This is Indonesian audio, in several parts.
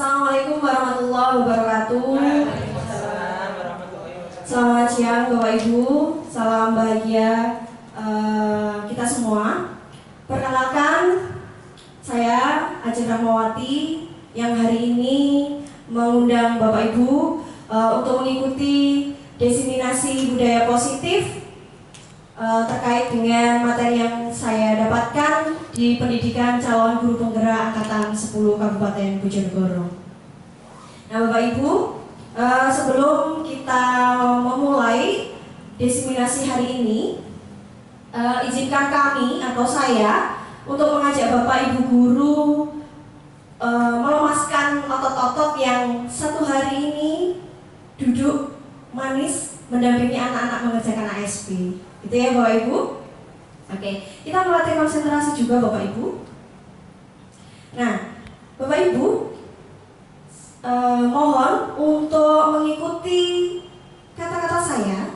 Assalamualaikum warahmatullahi wabarakatuh. Selamat siang Bapak Ibu, salam bahagia kita semua. Perkenalkan, saya Ajeng Rahmawati yang hari ini mengundang Bapak Ibu untuk mengikuti diseminasi budaya positif terkait dengan materi yang saya dapatkan di pendidikan calon guru penggerak angkatan 10 Kabupaten Bojonegoro. Nah Bapak Ibu, sebelum kita memulai diseminasi hari ini, izinkan kami atau saya untuk mengajak Bapak Ibu guru melemaskan otot-otot yang satu hari ini duduk manis mendampingi anak-anak mengerjakan ASP. Gitu ya Bapak Ibu. Oke, kita melatih konsentrasi juga Bapak Ibu. Nah, Bapak Ibu, mohon untuk mengikuti kata-kata saya.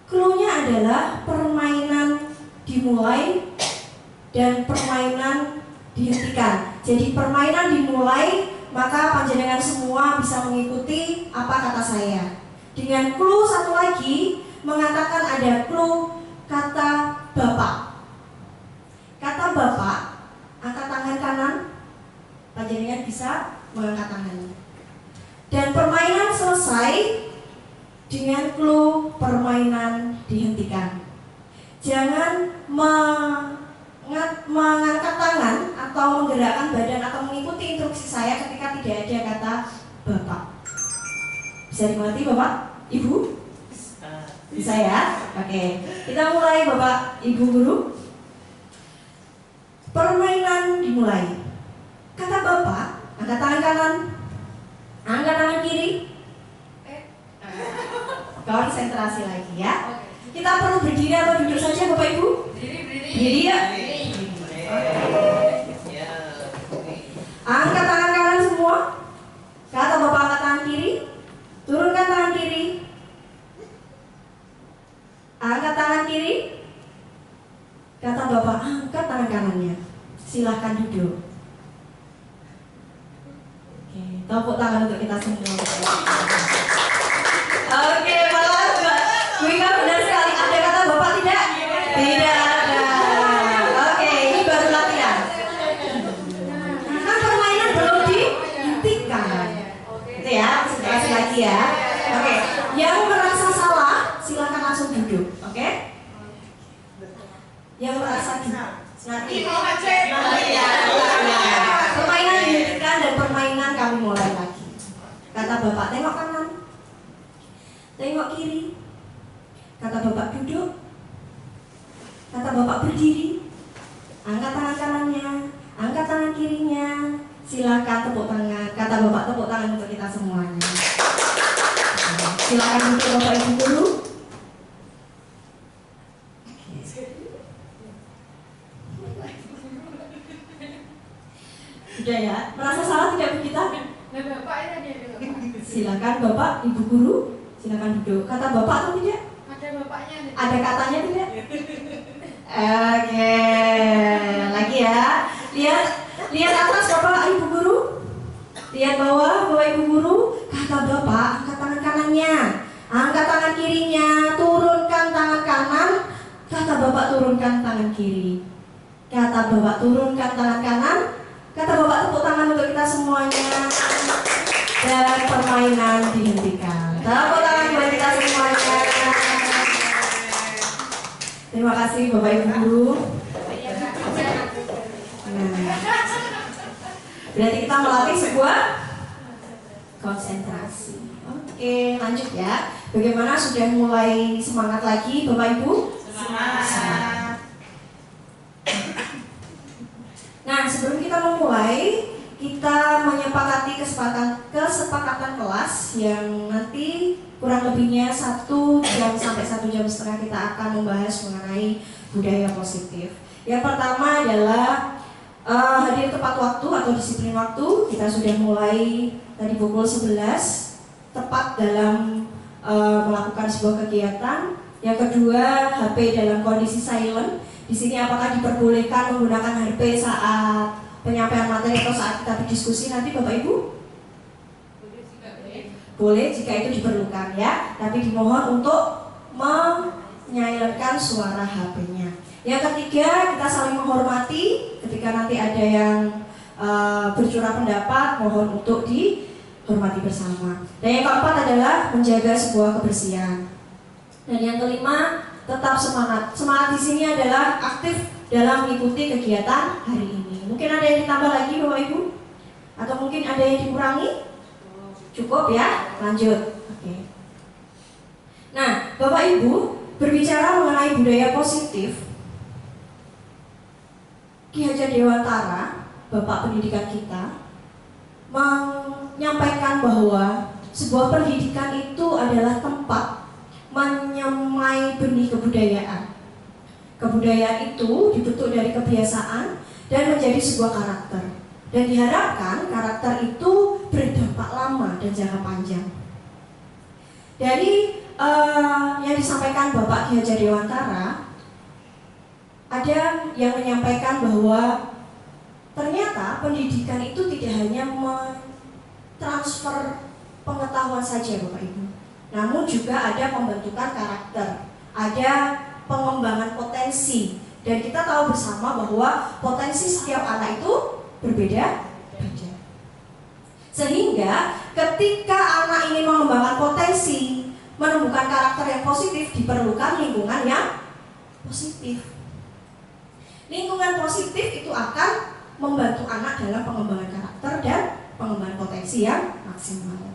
Clue-nya adalah permainan dimulai dan permainan dihentikan. Jadi permainan dimulai, maka panjenengan semua bisa mengikuti apa kata saya. Dengan clue satu lagi, mengatakan ada clue kata Bapak. Kata Bapak, angkat tangan kanan, panjenengan bisa mengangkat tangannya. Dan permainan selesai dengan clue permainan dihentikan. Jangan mengangkat tangan atau menggerakkan badan atau mengikuti instruksi saya ketika tidak ada kata Bapak. Bisa dimengerti Bapak, Ibu? Bisa ya? Oke, kita mulai Bapak Ibu Guru. Permainan dimulai. Kata Bapak, angkat tangan kanan, angkat tangan kiri. Konsentrasi lagi ya. Kita perlu berdiri atau duduk saja Bapak Ibu? Berdiri ya. Angkat tangan kanan semua. Kata Bapak angkat tangan kiri. Turunkan tangan kiri. Angkat tangan kiri. Kata Bapak angkat tangan kanannya. Silahkan duduk. Oke, tepuk tangan untuk kita semua. Oke, malah Bu Ika benar sekali. Ada kata Bapak tidak? Tidak ada. Oke, ini baru latihan. Kan permainan belum dihentikan. Gitu ya, konsentrasi lagi ya. Oke, yang merasa salah silahkan langsung duduk. Oke? Yang merasa nanti permainan dihentikan dan permainan kami mulai lagi. Kata Bapak tengok kanan, tengok kiri. Kata Bapak duduk. Kata Bapak berdiri. Angkat tangan kanannya, angkat tangan kirinya. Silakan tepuk tangan. Kata Bapak tepuk tangan untuk kita semuanya. Silakan duduk Bapak Ibu Guru. Sudah ya, merasa salah tidak kita? Silakan Bapak Ibu Guru, silakan duduk. Kata Bapak atau tidak? Ada bapaknya. Ada katanya tidak? Oke, lagi ya. Lihat atas Bapak Ibu Guru. Lihat bawah Bapak Ibu Guru. Kata Bapak angkat tangan kanannya, angkat tangan kirinya, turunkan tangan kanan. Kata Bapak turunkan tangan kiri. Kata Bapak turunkan tangan kanan. Kata Bapak tepuk tangan untuk kita semuanya. Dan permainan dihentikan. Tepuk tangan buat kita semuanya. Terima kasih Bapak Ibu Guru. Berarti kita melatih sebuah konsentrasi. Oke, lanjut ya. Bagaimana, sudah mulai semangat lagi Bapak Ibu? Semangat. Nah, sebelum kita memulai, kita menyepakati kesepakatan kelas yang nanti kurang lebihnya 1 jam sampai 1 jam setengah kita akan membahas mengenai budaya positif. Yang pertama adalah hadir tepat waktu atau disiplin waktu. Kita sudah mulai tadi pukul 11 tepat dalam melakukan sebuah kegiatan. Yang kedua, HP dalam kondisi silent. Di sini apakah diperbolehkan menggunakan HP saat penyampaian materi atau saat kita berdiskusi nanti Bapak Ibu? boleh jika itu diperlukan ya, tapi dimohon untuk menyalakan suara HP-nya. Yang ketiga, kita saling menghormati. Ketika nanti ada yang bercurah pendapat, mohon untuk dihormati bersama. Dan yang keempat adalah menjaga sebuah kebersihan. Dan yang kelima, tetap semangat. Semangat di sini adalah aktif dalam mengikuti kegiatan hari ini. Mungkin ada yang ditambah lagi Bapak Ibu? Atau mungkin ada yang dikurangi? Cukup ya? Lanjut. Oke. Nah, Bapak Ibu, berbicara mengenai budaya positif, Ki Hajar Dewantara, Bapak Pendidikan kita, menyampaikan bahwa sebuah pendidikan itu adalah tempat menyemai benih kebudayaan. Kebudayaan itu dibentuk dari kebiasaan dan menjadi sebuah karakter. Dan diharapkan karakter itu berdampak lama dan jangka panjang. Dari yang disampaikan Bapak Ki Hajar Dewantara, ada yang menyampaikan bahwa ternyata pendidikan itu tidak hanya mentransfer pengetahuan saja Bapak Ibu, namun juga ada pembentukan karakter, ada pengembangan potensi. Dan kita tahu bersama bahwa potensi setiap anak itu berbeda-beda. Sehingga ketika anak ingin mengembangkan potensi, menumbuhkan karakter yang positif, diperlukan lingkungan yang positif. Lingkungan positif itu akan membantu anak dalam pengembangan karakter dan pengembangan potensi yang maksimal.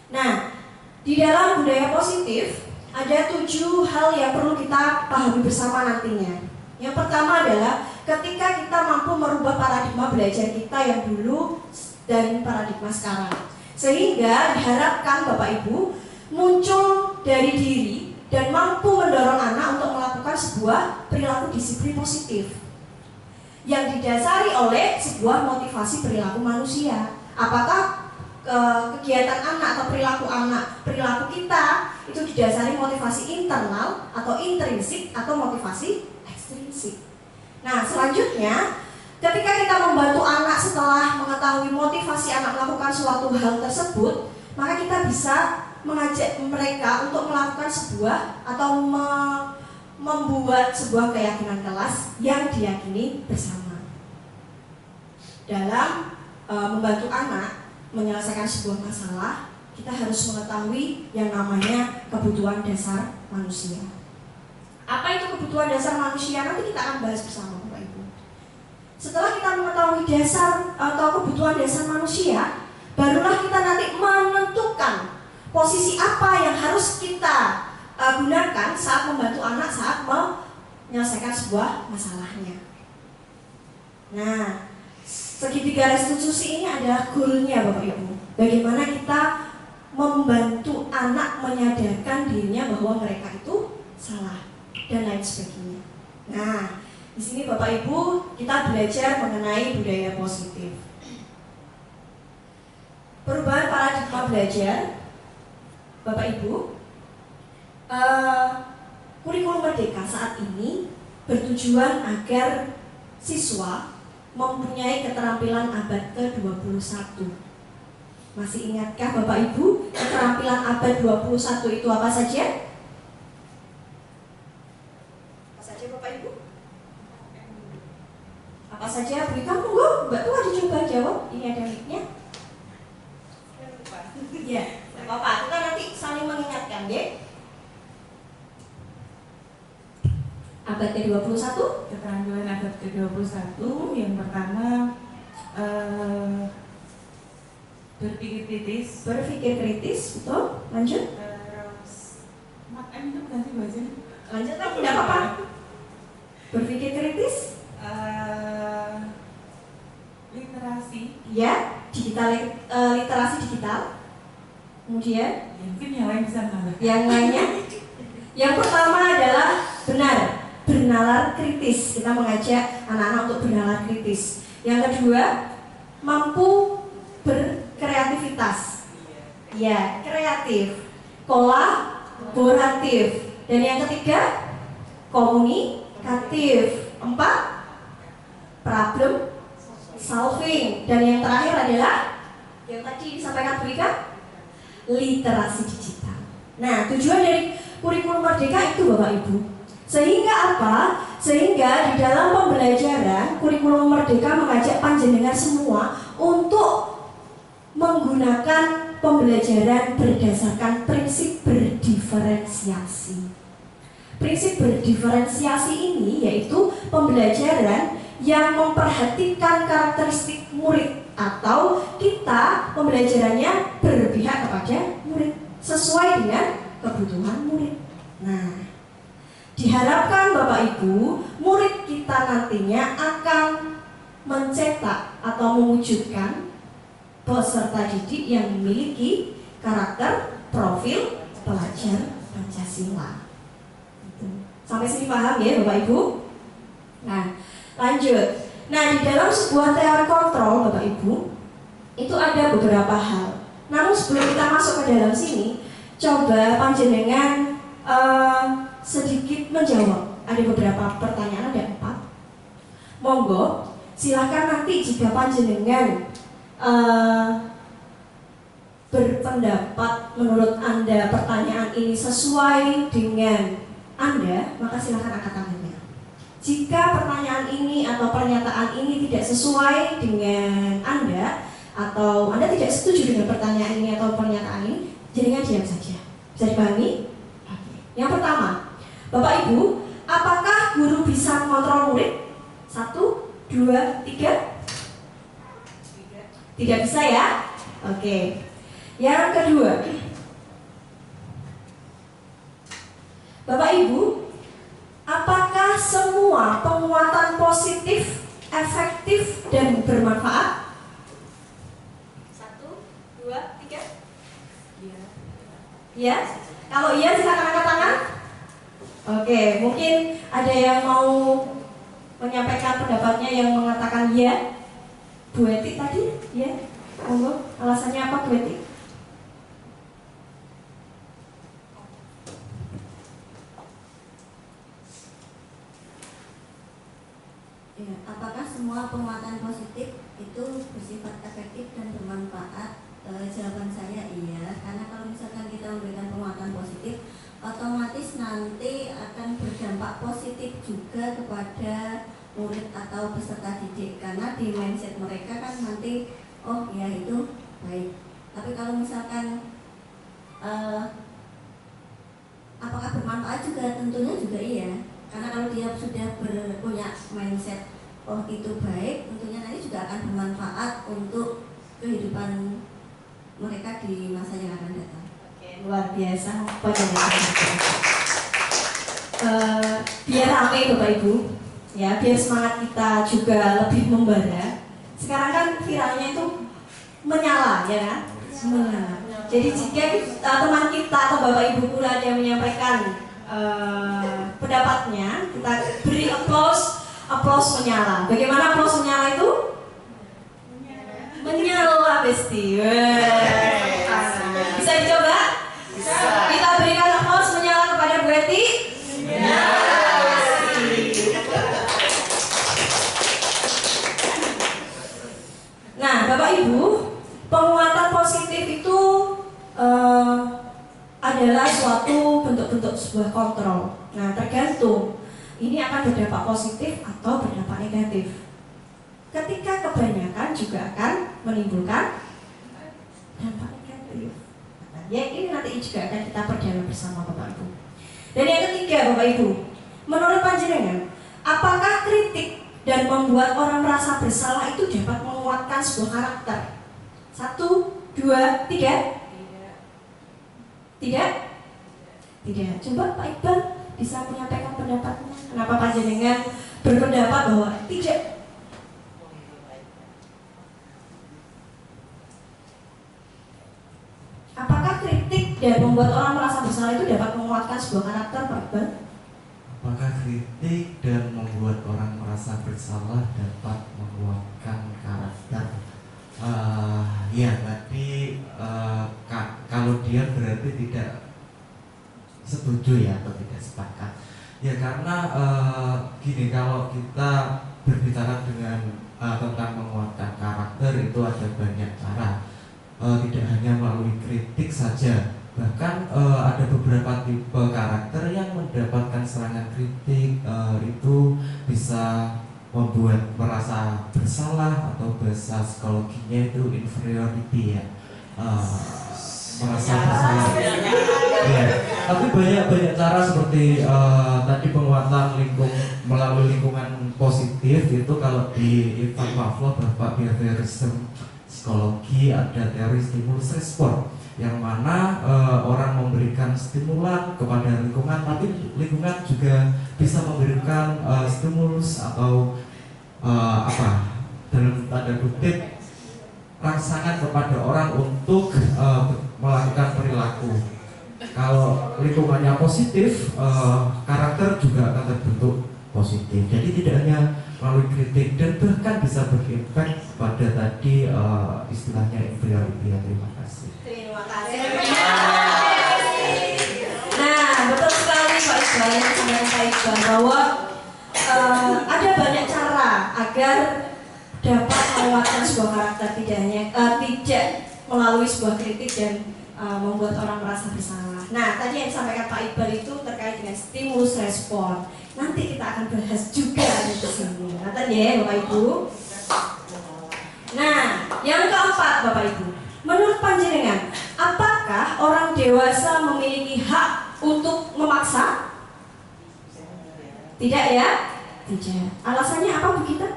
Nah, di dalam budaya positif ada 7 hal yang perlu kita pahami bersama nantinya. Yang pertama adalah ketika kita mampu merubah paradigma belajar kita yang dulu dan paradigma sekarang. Sehingga diharapkan Bapak Ibu muncul dari diri dan mampu mendorong anak untuk melakukan sebuah perilaku disiplin positif yang didasari oleh sebuah motivasi perilaku manusia. Apakah kegiatan anak atau perilaku kita itu didasari motivasi internal atau intrinsik atau motivasi ekstrinsik. Nah, selanjutnya ketika kita membantu anak setelah mengetahui motivasi anak melakukan suatu hal tersebut, maka kita bisa mengajak mereka untuk melakukan sebuah atau membuat sebuah keyakinan kelas yang diyakini bersama. Dalam membantu anak menyelesaikan sebuah masalah, kita harus mengetahui yang namanya kebutuhan dasar manusia. Apa itu kebutuhan dasar manusia? Nanti kita akan bahas bersama Bapak Ibu. Setelah kita mengetahui dasar atau kebutuhan dasar manusia, barulah kita nanti menentukan posisi apa yang harus kita gunakan saat membantu anak saat menyelesaikan sebuah masalahnya. Nah, segitiga restitusi ini adalah goalnya Bapak Ibu. Bagaimana kita membantu anak menyadarkan dirinya bahwa mereka itu salah dan lain sebagainya. Nah, di sini Bapak Ibu kita belajar mengenai budaya positif. Perubahan paradigma belajar, Bapak Ibu, kurikulum Merdeka saat ini bertujuan agar siswa mempunyai keterampilan abad ke-21. Masih ingatkah Bapak Ibu keterampilan abad 21 itu apa saja? Apa saja Bapak Ibu? Apa saja? Beri kamu Mbak Tua dicoba jawab. Ini ada mic-nya. Ya, Bapak, kita nanti saling mengingatkan deh. Abad ke-21, keterampilan abad ke-21 yang pertama berpikir kritis. Berpikir kritis, betul? Lanjut. Terus makan itu bukan sih bahasanya? Lanjut lagi, tidak apa-apa. Berpikir kritis. Literasi. Ya, literasi digital. Kemudian Mungkin yang lain bisa nambah. yang lainnya. Yang pertama adalah bernalar kritis. Kita mengajak anak-anak untuk bernalar kritis. Yang kedua, mampu berkreativitas. Ya, kreatif, kolaboratif. Dan yang ketiga, komunikatif. 4, problem solving. Dan yang terakhir adalah yang tadi disampaikan Bu Ika, literasi digital. Nah, tujuan dari kurikulum merdeka itu Bapak Ibu. Sehingga apa? Sehingga di dalam pembelajaran kurikulum merdeka mengajak panjenengan semua untuk menggunakan pembelajaran berdasarkan prinsip berdiferensiasi. Prinsip berdiferensiasi ini yaitu pembelajaran yang memperhatikan karakteristik murid, atau kita pembelajarannya berpihak kepada murid sesuai dengan kebutuhan murid. Nah, diharapkan Bapak Ibu, murid kita nantinya akan mencetak atau mewujudkan peserta didik yang memiliki karakter profil pelajar Pancasila. Sampai sini paham ya Bapak Ibu? Nah, lanjut. Nah, di dalam sebuah teori kontrol Bapak Ibu, itu ada beberapa hal. Namun sebelum kita masuk ke dalam sini, coba panjenengan sedikit menjawab. Ada beberapa pertanyaan, ada 4. Monggo, silakan nanti jika panjenengan berpendapat menurut Anda pertanyaan ini sesuai dengan Anda, maka silakan angkat tangannya. Jika pertanyaan ini atau pernyataan ini tidak sesuai dengan Anda, atau Anda tidak setuju dengan pertanyaan ini atau pernyataan ini, jangan diam saja. Bisa dipahami? Yang pertama, Bapak Ibu, apakah guru bisa mengontrol murid? 1, 2, 3? Tidak bisa ya? Oke. Yang kedua, Bapak Ibu, apakah semua penguatan positif, efektif, dan bermanfaat? 1, 2, 3? Iya. Ya? Kalau iya silakan angkat tangan. Oke, mungkin ada yang mau menyampaikan pendapatnya yang mengatakan iya. Bu Eti tadi, ya, monggo. Alasannya apa Bu Eti? Ya, apakah semua penguatan positif itu bersifat efektif dan bermanfaat? Jawaban saya iya, karena kalau misalkan kita memberikan penguatan positif, otomatis nanti akan berdampak positif juga kepada murid atau peserta didik, karena di mindset mereka kan nanti oh ya itu baik. Tapi kalau misalkan apakah bermanfaat juga, tentunya juga iya, karena kalau dia sudah punya mindset oh itu baik, tentunya nanti juga akan bermanfaat untuk kehidupan mereka di masa yang akan datang. Oke, luar biasa biar ramai Bapak Ibu, ya, biar semangat kita juga lebih membara. Sekarang kan viralnya itu menyala, ya kan? Menyala. Jadi jika teman kita atau Bapak Ibu pula ada yang menyampaikan pendapatnya, kita beri applause menyala. Bagaimana applause menyala itu? Menyala besti. Bisa dicoba? Bisa. Kita berikan applause menyala kepada Bu Eti. Nah, Bapak Ibu, penguatan positif itu adalah suatu bentuk-bentuk sebuah kontrol. Nah, tergantung ini akan berdampak positif atau berdampak negatif. Ketika kebanyakan juga akan menimbulkan dampak negatif. Nah, ya ini nanti juga akan kita perdalam bersama Bapak Ibu. Dan yang ketiga Bapak Ibu, menurut panjenengan, apakah kritik dan membuat orang merasa bersalah itu dapat menguatkan sebuah karakter? 1, 2, 3? Tidak? Tidak. Coba Pak Iqbal bisa menyampaikan pendapatnya. Kenapa panjenengan berpendapat bahwa tidak? Apakah kritik dan membuat orang merasa bersalah itu dapat menguatkan sebuah karakter, Pak Iqbal? Apakah kritik dan membuat orang merasa bersalah dapat menguatkan karakter? Ya, tadi kalau dia berarti tidak setuju ya atau tidak sepakat. Ya karena gini, kalau kita berbicara dengan tentang menguatkan karakter itu ada banyak cara. tidak hanya melalui kritik saja, bahkan ada beberapa tipe karakter yang mendapatkan serangan kritik itu bisa membuat merasa bersalah, atau bahasa psikologinya itu inferiority ya, merasa bersalah. Ya, tapi banyak cara seperti tadi penguatan melalui lingkungan positif itu. Kalau di Ivan Pavlov, Bapak behaviorism psikologi, ada teori stimulus respon, yang mana orang memberikan stimulan kepada lingkungan, tapi lingkungan juga bisa memberikan stimulus atau dalam tanda kutip rangsangan kepada orang untuk melakukan perilaku. Kalau lingkungannya positif, karakter juga akan terbentuk positif. Jadi tidak hanya melalui kritik, dan bahkan bisa berimpact pada tadi istilahnya inferiority. Terima kasih. Terima kasih. Nah, betul sekali Pak Iqbal yang disampaikan Pak Iqbal, bahwa ada banyak cara agar dapat menguatkan sebuah karakter, tidak melalui sebuah kritik dan membuat orang merasa bersalah. Nah, tadi yang disampaikan Pak Iqbal itu terkait dengan stimulus respon. Nanti kita akan bahas juga di sini. Nah, tadi ya Bapak Ibu. Nah, yang keempat Bapak Ibu, menurut panjenengan, apakah orang dewasa memiliki hak untuk memaksa? Tidak ya? Tidak. Alasannya apa Bu Gita?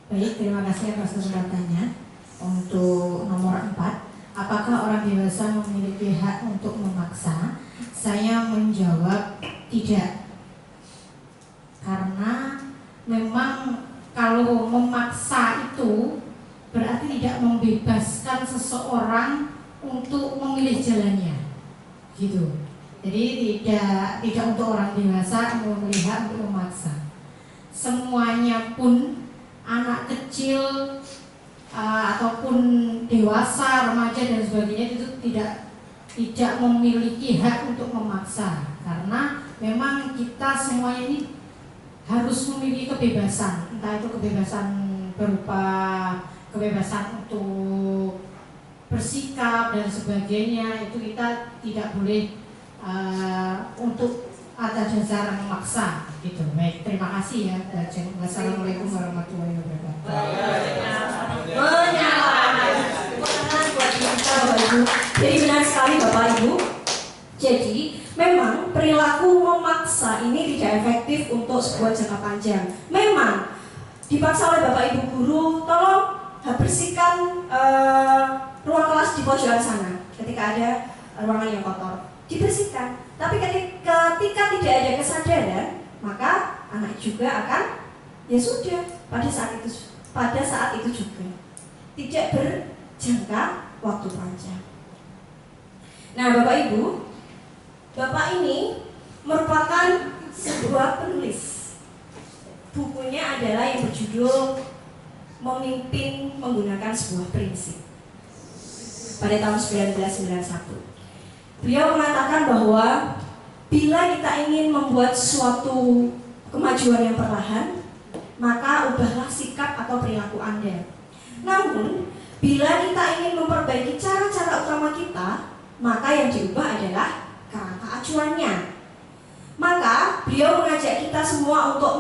Baik, terima kasih atas kesempatannya. Untuk nomor 4, apakah orang dewasa memiliki hak untuk memaksa? Saya menjawab tidak. Karena memang kalau memaksa itu berarti tidak membebaskan seseorang untuk memilih jalannya, gitu. Jadi tidak untuk orang dewasa memilih hak untuk memaksa. Semuanya pun, anak kecil ataupun dewasa, remaja dan sebagainya, itu tidak memiliki hak untuk memaksa, karena memang kita semuanya ini harus memiliki kebebasan, entah itu kebebasan berupa kebebasan untuk bersikap dan sebagainya. Itu kita tidak boleh untuk atas dasar memaksa, gitu. Baik, terima kasih ya. Wassalamualaikum warahmatullahi wabarakatuh. Jadi benar sekali Bapak Ibu. Jadi memang perilaku memaksa ini tidak efektif untuk sebuah jangka panjang. Memang dipaksa oleh Bapak Ibu guru, tolong bersihkan ruang kelas di pojokan sana ketika ada ruangan yang kotor, dibersihkan. Tapi ketika tidak ada kesadaran, maka anak juga akan, ya sudah, pada saat itu juga tidak berjangka waktu panjang. Nah Bapak Ibu, Bapak ini merupakan sebuah penulis. Bukunya adalah yang berjudul Memimpin Menggunakan Sebuah Prinsip, pada tahun 1991. Beliau mengatakan bahwa bila kita ingin membuat suatu kemajuan yang perlahan, maka ubahlah sikap atau perilaku Anda. Namun, bila kita ingin memperbaiki cara-cara utama kita, maka yang diubah adalah kerangka acuannya. Maka beliau mengajak kita semua untuk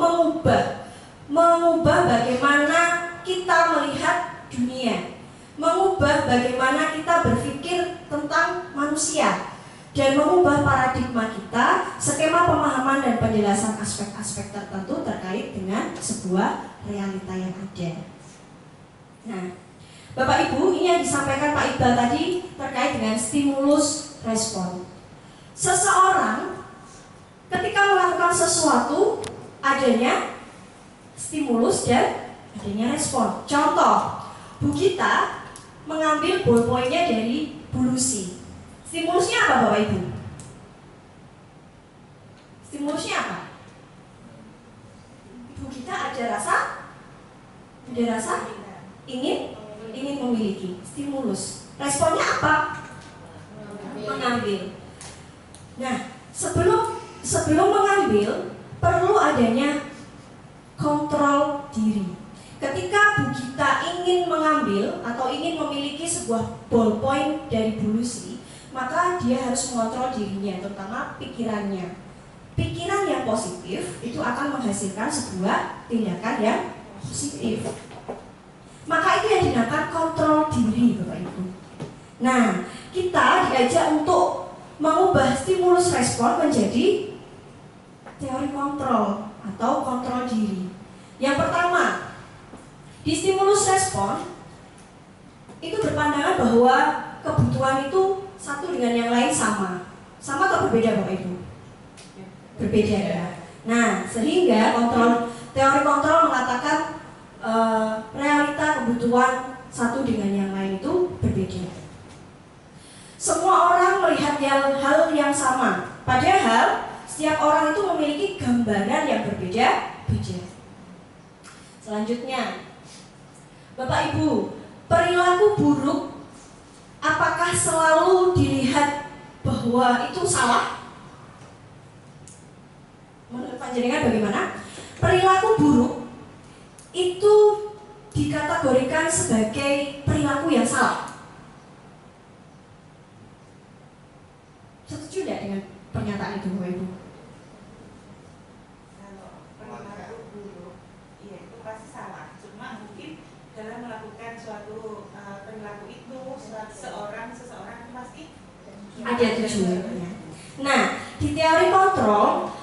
mengubah bagaimana kita melihat dunia, mengubah bagaimana kita berpikir tentang manusia, dan mengubah paradigma kita, skema pemahaman dan penjelasan aspek-aspek tertentu terkait dengan sebuah realita yang ada. Nah, Bapak Ibu, ini yang disampaikan Pak Iqbal tadi terkait dengan stimulus respon. Seseorang ketika melakukan sesuatu, adanya stimulus dan adanya respon. Contoh, Bu Gita mengambil ballpointnya dari Bu Lucy. Stimulusnya apa Bapak Ibu? Stimulusnya apa? Bu Gita ada rasa ingin memiliki. Stimulus. Responnya apa? Mengambil. Nah, sebelum sebelum mengambil perlu adanya kontrol diri. Ketika Bu Gita ingin mengambil atau ingin memiliki sebuah ballpoint dari Bu Lucy, maka dia harus mengontrol dirinya, terutama pikirannya. Pikiran yang positif itu akan menghasilkan sebuah tindakan yang positif. Maka itu yang dinamakan kontrol diri, Bapak Ibu. Nah, kita diajak untuk mengubah stimulus respon menjadi teori kontrol atau kontrol diri. Yang pertama, di stimulus respon itu berpandangan bahwa kebutuhan itu satu dengan yang lain sama. Sama atau berbeda, Bapak Ibu? Berbeda ya. Nah, sehingga teori kontrol mengatakan realita kebutuhan satu dengan yang lain itu berbeda. Semua orang melihat hal yang sama, padahal setiap orang itu memiliki gambaran yang berbeda-beda. Selanjutnya, Bapak Ibu, perilaku buruk apakah selalu dilihat bahwa itu salah? Menurut panjenengan bagaimana? Perilaku buruk itu dikategorikan sebagai perilaku yang salah. Setuju tidak dengan pernyataan itu, Bapak Ibu? Kalau perilaku buruk, iya itu pasti salah. Cuma mungkin dalam melakukan suatu perilaku itu seseorang pasti ada tujuannya. Nah, di teori kontrol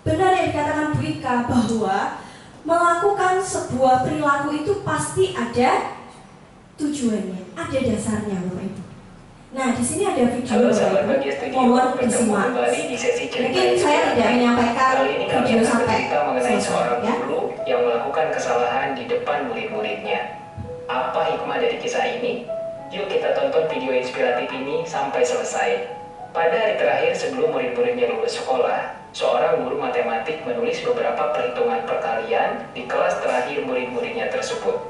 benar yang dikatakan Bu Ika bahwa melakukan sebuah perilaku itu pasti ada tujuannya, ada dasarnya, Bapak Ibu. Nah, di sini ada video. Halo sahabat Bagia Studio, mohon bertemu disimak. kembali di sesi cerita. Mungkin saya tidak menyampaikan Kali ini kami video akan sampai bercerita mengenai seorang ya. guru yang melakukan kesalahan di depan murid-muridnya. Apa hikmah dari kisah ini? Yuk kita tonton video inspiratif ini sampai selesai. Pada hari terakhir sebelum murid-muridnya lulus sekolah, seorang guru matematik menulis beberapa perhitungan perkalian di kelas terakhir murid-muridnya tersebut.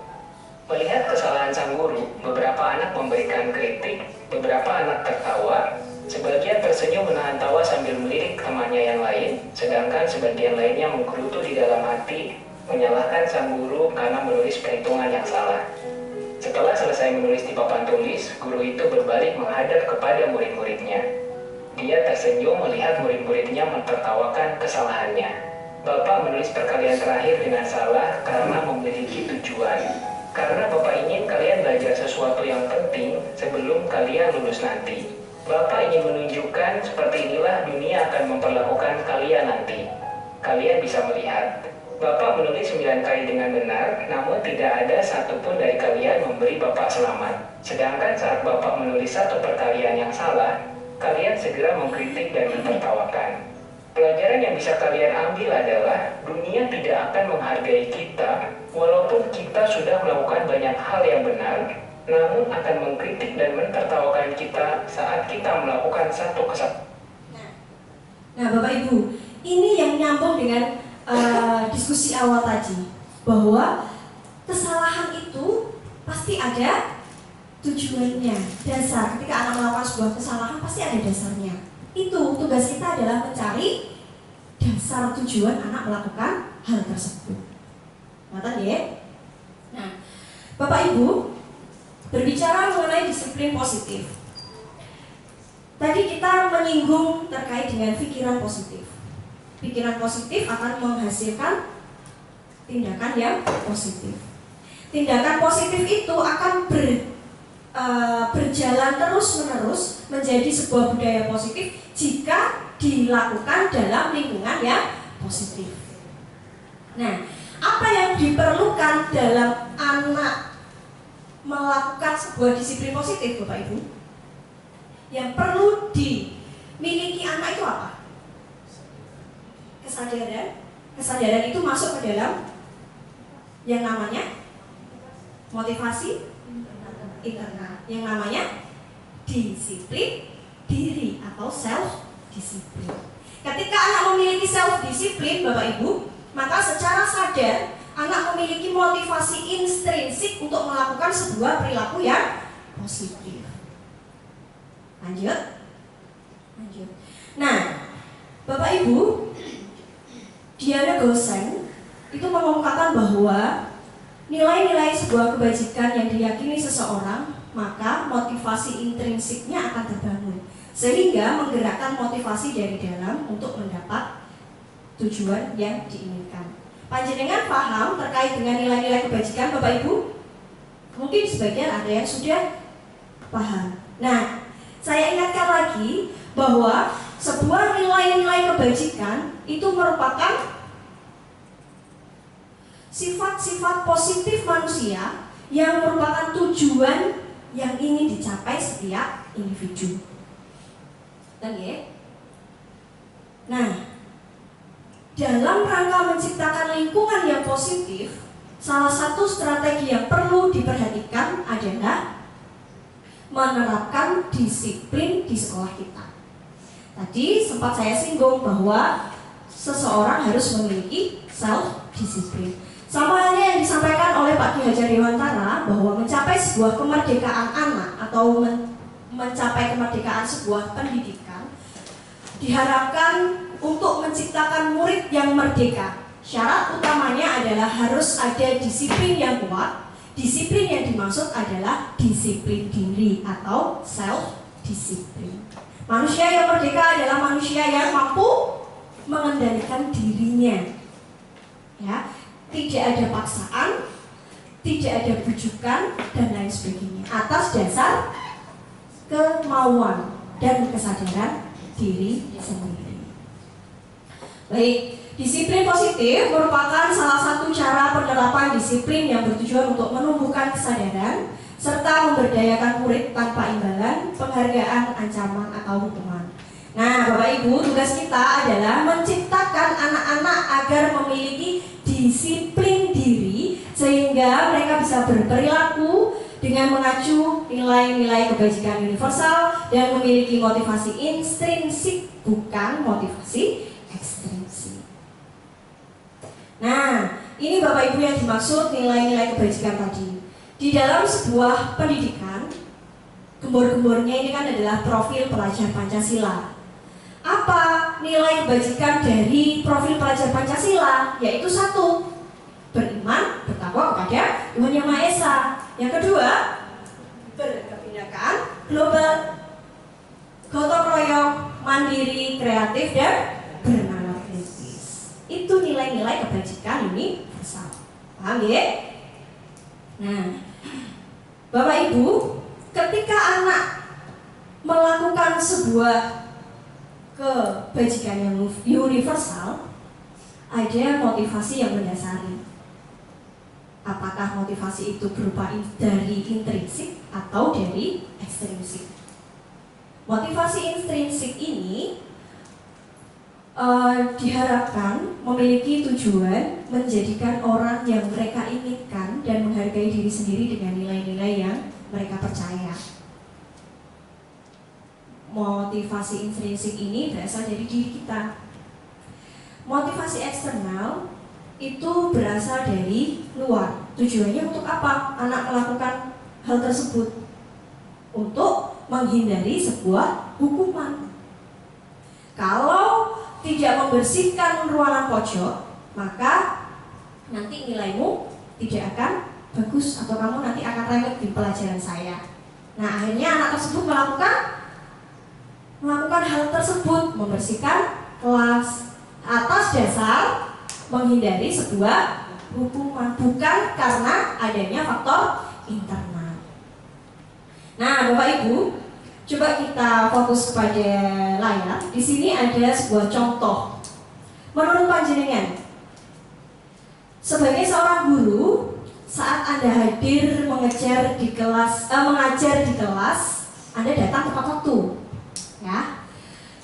Melihat kesalahan sang guru, beberapa anak memberikan kritik, beberapa anak tertawa, sebagian tersenyum menahan tawa sambil melirik temannya yang lain, sedangkan sebagian lainnya menggerutu di dalam hati, menyalahkan sang guru karena menulis perhitungan yang salah. Setelah selesai menulis di papan tulis, guru itu berbalik menghadap kepada murid-muridnya. Dia tersenyum melihat murid-muridnya mentertawakan kesalahannya. Bapak menulis perkalian terakhir dengan salah karena memiliki tujuan. Karena Bapak ingin kalian belajar sesuatu yang penting sebelum kalian lulus nanti. Bapak ingin menunjukkan seperti inilah dunia akan memperlakukan kalian nanti. Kalian bisa melihat. Bapak menulis 9 kali dengan benar, namun tidak ada satupun dari kalian memberi Bapak selamat. Sedangkan saat Bapak menulis satu perkalian yang salah, kalian segera mengkritik dan menertawakan. Pelajaran yang bisa kalian ambil adalah dunia tidak akan menghargai kita walaupun kita sudah melakukan banyak hal yang benar, namun akan mengkritik dan menertawakan kita saat kita melakukan satu kesalahan. Nah, Bapak Ibu, ini yang nyambung dengan diskusi awal tadi, bahwa kesalahan itu pasti ada tujuannya, dasar. Ketika anak melakukan sebuah kesalahan pasti ada dasarnya. Itu tugas kita adalah mencari dasar tujuan anak melakukan hal tersebut. Ngerti ya? Nah, Bapak Ibu, berbicara mengenai disiplin positif. Tadi kita menyinggung terkait dengan pikiran positif. Pikiran positif akan menghasilkan tindakan yang positif. Tindakan positif itu akan berjalan terus-menerus menjadi sebuah budaya positif jika dilakukan dalam lingkungan yang positif. Nah, apa yang diperlukan dalam anak melakukan sebuah disiplin positif, Bapak Ibu? Yang perlu dimiliki anak itu apa? Kesadaran. Kesadaran itu masuk ke dalam yang namanya motivasi internal, yang namanya disiplin diri atau self disiplin. Ketika anak memiliki self disiplin, Bapak Ibu, maka secara sadar anak memiliki motivasi intrinsik untuk melakukan sebuah perilaku yang positif. Lanjut. Nah, Bapak Ibu, Diana Gosen itu mengungkapkan bahwa nilai-nilai sebuah kebajikan yang diyakini seseorang, maka motivasi intrinsiknya akan terbangun, sehingga menggerakkan motivasi dari dalam untuk mendapat tujuan yang diinginkan. Panjenengan paham terkait dengan nilai-nilai kebajikan, Bapak Ibu? Mungkin sebagian ada yang sudah paham. Nah, saya ingatkan lagi bahwa sebuah nilai-nilai kebajikan itu merupakan sifat-sifat positif manusia yang merupakan tujuan yang ingin dicapai setiap individu. Nah, dalam rangka menciptakan lingkungan yang positif, salah satu strategi yang perlu diperhatikan adalah menerapkan disiplin di sekolah kita. Tadi sempat saya singgung bahwa seseorang harus memiliki self-disiplin. Sama halnya yang disampaikan oleh Pak Ki Hajar Dewantara bahwa mencapai sebuah kemerdekaan anak atau mencapai kemerdekaan sebuah pendidikan diharapkan untuk menciptakan murid yang merdeka. Syarat utamanya adalah harus ada disiplin yang kuat. Disiplin yang dimaksud adalah disiplin diri atau self-disiplin. Manusia yang merdeka adalah manusia yang mampu mengendalikan dirinya. Ya, tidak ada paksaan, tidak ada bujukan, dan lain sebagainya. Atas dasar kemauan dan kesadaran diri sendiri. Baik, disiplin positif merupakan salah satu cara penerapan disiplin yang bertujuan untuk menumbuhkan kesadaran serta memberdayakan murid tanpa imbalan, penghargaan, ancaman, atau hukuman. Nah, Bapak Ibu, tugas kita adalah menciptakan anak-anak agar memiliki disiplin diri sehingga mereka bisa berperilaku dengan mengacu nilai-nilai kebajikan universal dan memiliki motivasi intrinsik, bukan motivasi ekstrinsik. Nah, ini Bapak Ibu yang dimaksud nilai-nilai kebajikan tadi. Di dalam sebuah pendidikan, gembor-gembornya ini kan adalah profil pelajar Pancasila. Apa nilai kebajikan dari profil pelajar Pancasila? Yaitu satu, beriman, bertakwa kepada Tuhan Yang Maha Esa. Yang kedua, berkebinekaan global, gotong royong, mandiri, kreatif, dan bernalar kritis. Itu nilai-nilai kebajikan ini besar. Paham ya? Nah, Bapak Ibu, ketika anak melakukan sebuah kebajikan yang universal, ada motivasi yang mendasari. Apakah motivasi itu berupa dari intrinsik atau dari ekstrinsik? Motivasi intrinsik ini diharapkan memiliki tujuan menjadikan orang yang mereka inginkan dan menghargai diri sendiri dengan nilai-nilai yang mereka percaya. Motivasi intrinsik ini berasal dari diri kita. Motivasi eksternal itu berasal dari luar. Tujuannya untuk apa? Anak melakukan hal tersebut untuk menghindari sebuah hukuman. Kalau tidak membersihkan ruangan pojok, maka nanti nilaimu tidak akan bagus atau kamu nanti akan remet di pelajaran saya. Nah, akhirnya anak tersebut melakukan hal tersebut, membersihkan kelas atas dasar menghindari sebuah hukuman, bukan karena adanya faktor internal. Nah, Bapak Ibu, coba kita fokus kepada layar. Di sini ada sebuah contoh. Menurut panjenengan, sebagai seorang guru, saat Anda hadir mengajar di kelas, Anda datang tepat waktu. Ya,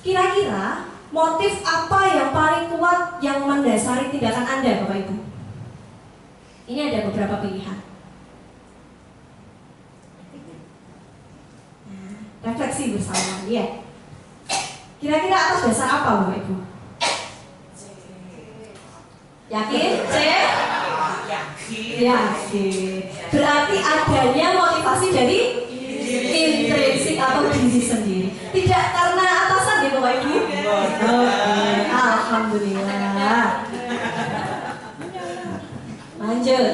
kira-kira motif apa yang paling kuat yang mendasari tindakan Anda, Bapak Ibu? Ini ada beberapa pilihan. Nah, refleksi bersama ya. Kira-kira atas dasar apa, Bapak Ibu? Yakin? C? Yakin. Berarti adanya motivasi dari intrinsik atau diri sendiri. Tidak karena atasan ya Bapak Ibu? Oke. Alhamdulillah. Lanjut.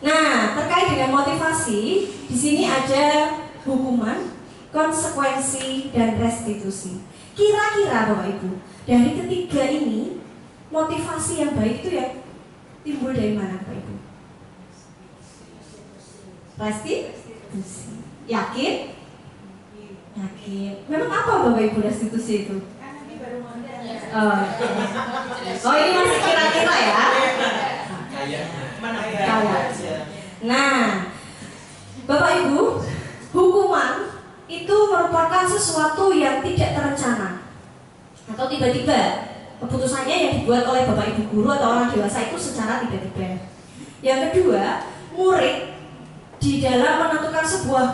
Nah, terkait dengan motivasi, di sini ada hukuman, konsekuensi, dan restitusi. Kira-kira Bapak Ibu, dari ketiga ini, motivasi yang baik itu ya timbul dari mana Bapak Ibu? Restitusi. Yakin? Yakin. Memang apa Bapak Ibu restitusi itu? Kan nanti baru modal. Oh ini masih kira-kira ya? Mana ya? Kayak. Nah, Bapak Ibu, hukuman itu merupakan sesuatu yang tidak terencana atau tiba-tiba. Keputusannya yang dibuat oleh Bapak Ibu guru atau orang dewasa itu secara tiba-tiba. Yang kedua, murid di dalam menentukan sebuah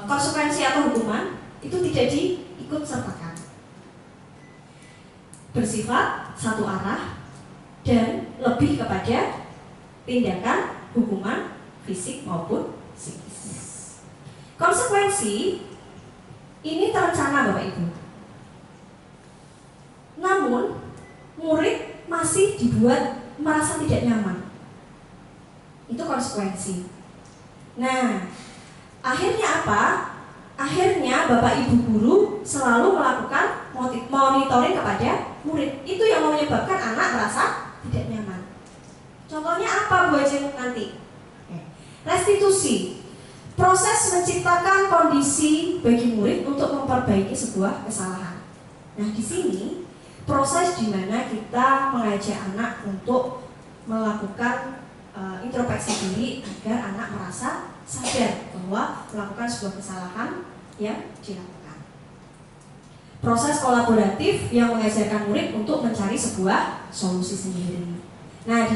konsekuensi atau hukuman itu tidak diikut sertakan. Bersifat satu arah dan lebih kepada tindakan hukuman fisik maupun psikis. Konsekuensi ini terencana Bapak Ibu. Namun murid masih dibuat merasa tidak nyaman. Itu konsekuensi. Nah, akhirnya apa? Akhirnya Bapak Ibu guru selalu melakukan monitoring kepada murid. Itu yang menyebabkan anak merasa tidak nyaman. Contohnya apa Bu Ajeng nanti? Restitusi. Proses menciptakan kondisi bagi murid untuk memperbaiki sebuah kesalahan. Nah, di sini proses di mana kita mengajak anak untuk melakukan introspeksi diri agar anak merasa sadar bahwa melakukan sebuah kesalahan yang dilakukan. Proses kolaboratif yang mengajarkan murid untuk mencari sebuah solusi sendiri. Nah, di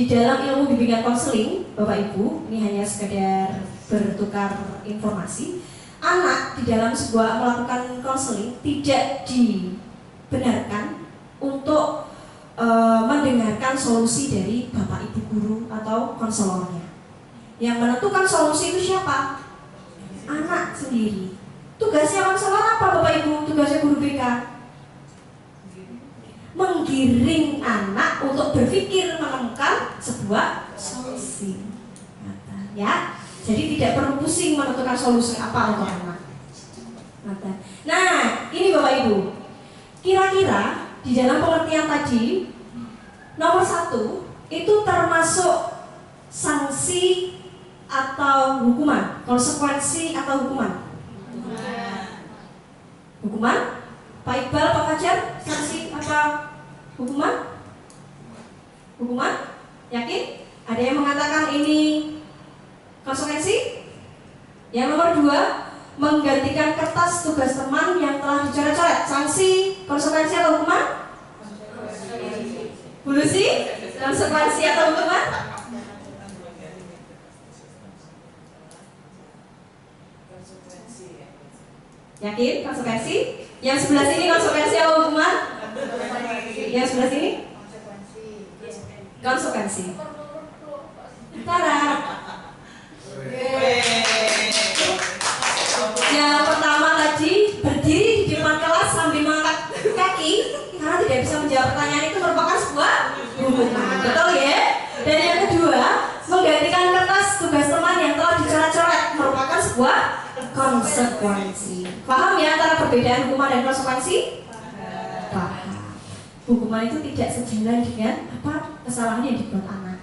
dalam ilmu bimbingan konseling, Bapak Ibu, ini hanya sekedar bertukar informasi. Anak di dalam sebuah melakukan konseling tidak dibenarkan untuk mendengarkan solusi dari Bapak Ibu guru atau konselornya. Yang menentukan solusi itu siapa? Anak sendiri. Tugasnya konselor apa Bapak Ibu? Tugasnya guru BK? Menggiring anak untuk berpikir menemukan sebuah solusi. Ya, jadi tidak perlu pusing menentukan solusi apa untuk anak. Nah, ini Bapak Ibu. Kira-kira di dalam pengertian tadi, nomor 1 itu termasuk sanksi atau hukuman, konsekuensi atau hukuman. Hukuman? Pak Iqbal, Pak Fajar, sanksi apa hukuman? Hukuman? Yakin? Ada yang mengatakan ini konsekuensi? Yang nomor 2, menggantikan kertas tugas teman yang telah dicoret-coret. Sanksi, konsekuensi atau hukuman? Bu Lucy, konsekuensi atau hukuman? Yakin konsekuensi? Yang sebelah sini konsekuensi atau hukuman? Yang sebelah sini? Konsekuensi. Tara. Yang pertama tadi berdiri di depan kelas sambil mengangkat kaki karena tidak bisa menjawab pertanyaan itu merupakan sebuah hukuman. Betul ya? Dan yang kedua, menggantikan kertas tugas teman yang telah dicoret-coret merupakan sebuah konsekuensi. Paham ya antara perbedaan hukuman dan konsekuensi? Paham. Hukuman itu tidak sejalan dengan apa kesalahan yang dibuat anak,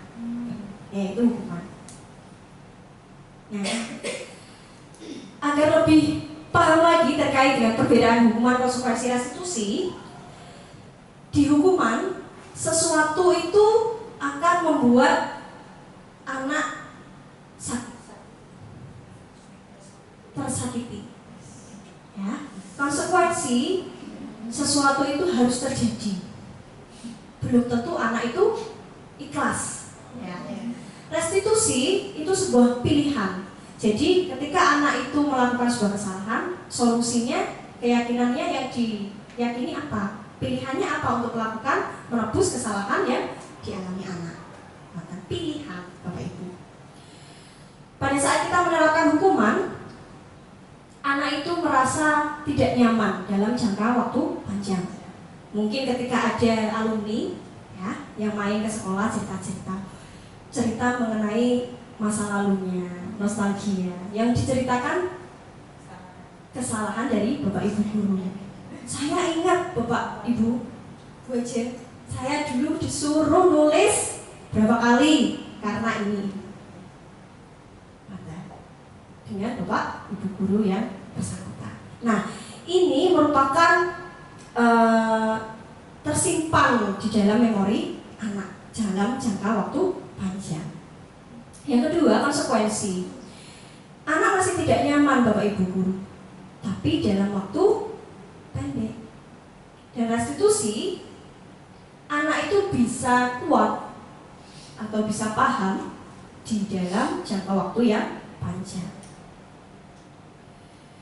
yaitu hukuman. Nah, agar lebih paham lagi terkait dengan perbedaan hukuman, konsekuensi, restitusi, di hukuman sesuatu itu akan membuat anak tersakiti. Ya, konsekuensi sesuatu itu harus terjadi. Belum tentu anak itu ikhlas. Ya. Restitusi itu sebuah pilihan. Jadi ketika anak itu melakukan sebuah kesalahan, solusinya, keyakinannya yang diyakini apa? Pilihannya apa untuk melakukan menebus kesalahan yang dialami anak. Maka pilihan Bapak Ibu. Pada saat kita menerapkan hukuman, anak itu merasa tidak nyaman dalam jangka waktu panjang. Mungkin ketika ada alumni ya yang main ke sekolah cerita mengenai masa lalunya, nostalgia, yang diceritakan kesalahan dari Bapak Ibu guru. Saya ingat Bapak Ibu, Bu Ejen, saya dulu disuruh nulis berapa kali karena ini. Dengan Bapak Ibu guru yang bersangkutan. Nah, ini merupakan tersimpan di dalam memori anak dalam jangka waktu panjang. Yang kedua, konsekuensi. Anak masih tidak nyaman Bapak Ibu guru, tapi dalam waktu pendek. Dan restitusi, anak itu bisa kuat atau bisa paham di dalam jangka waktu yang panjang.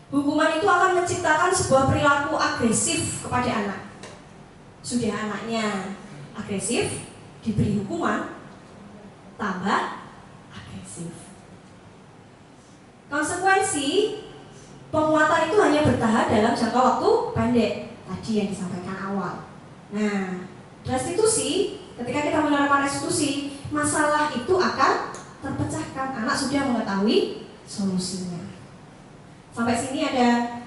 Hukuman itu akan menciptakan sebuah perilaku agresif kepada anak. Sudah anaknya agresif, diberi hukuman, tambah agresif. Konsekuensi, penguatan itu hanya bertahan dalam jangka waktu pendek, tadi yang disampaikan awal. Nah, restitusi, ketika kita menerapkan restitusi, masalah itu akan terpecahkan. Anak sudah mengetahui solusinya. Sampai sini ada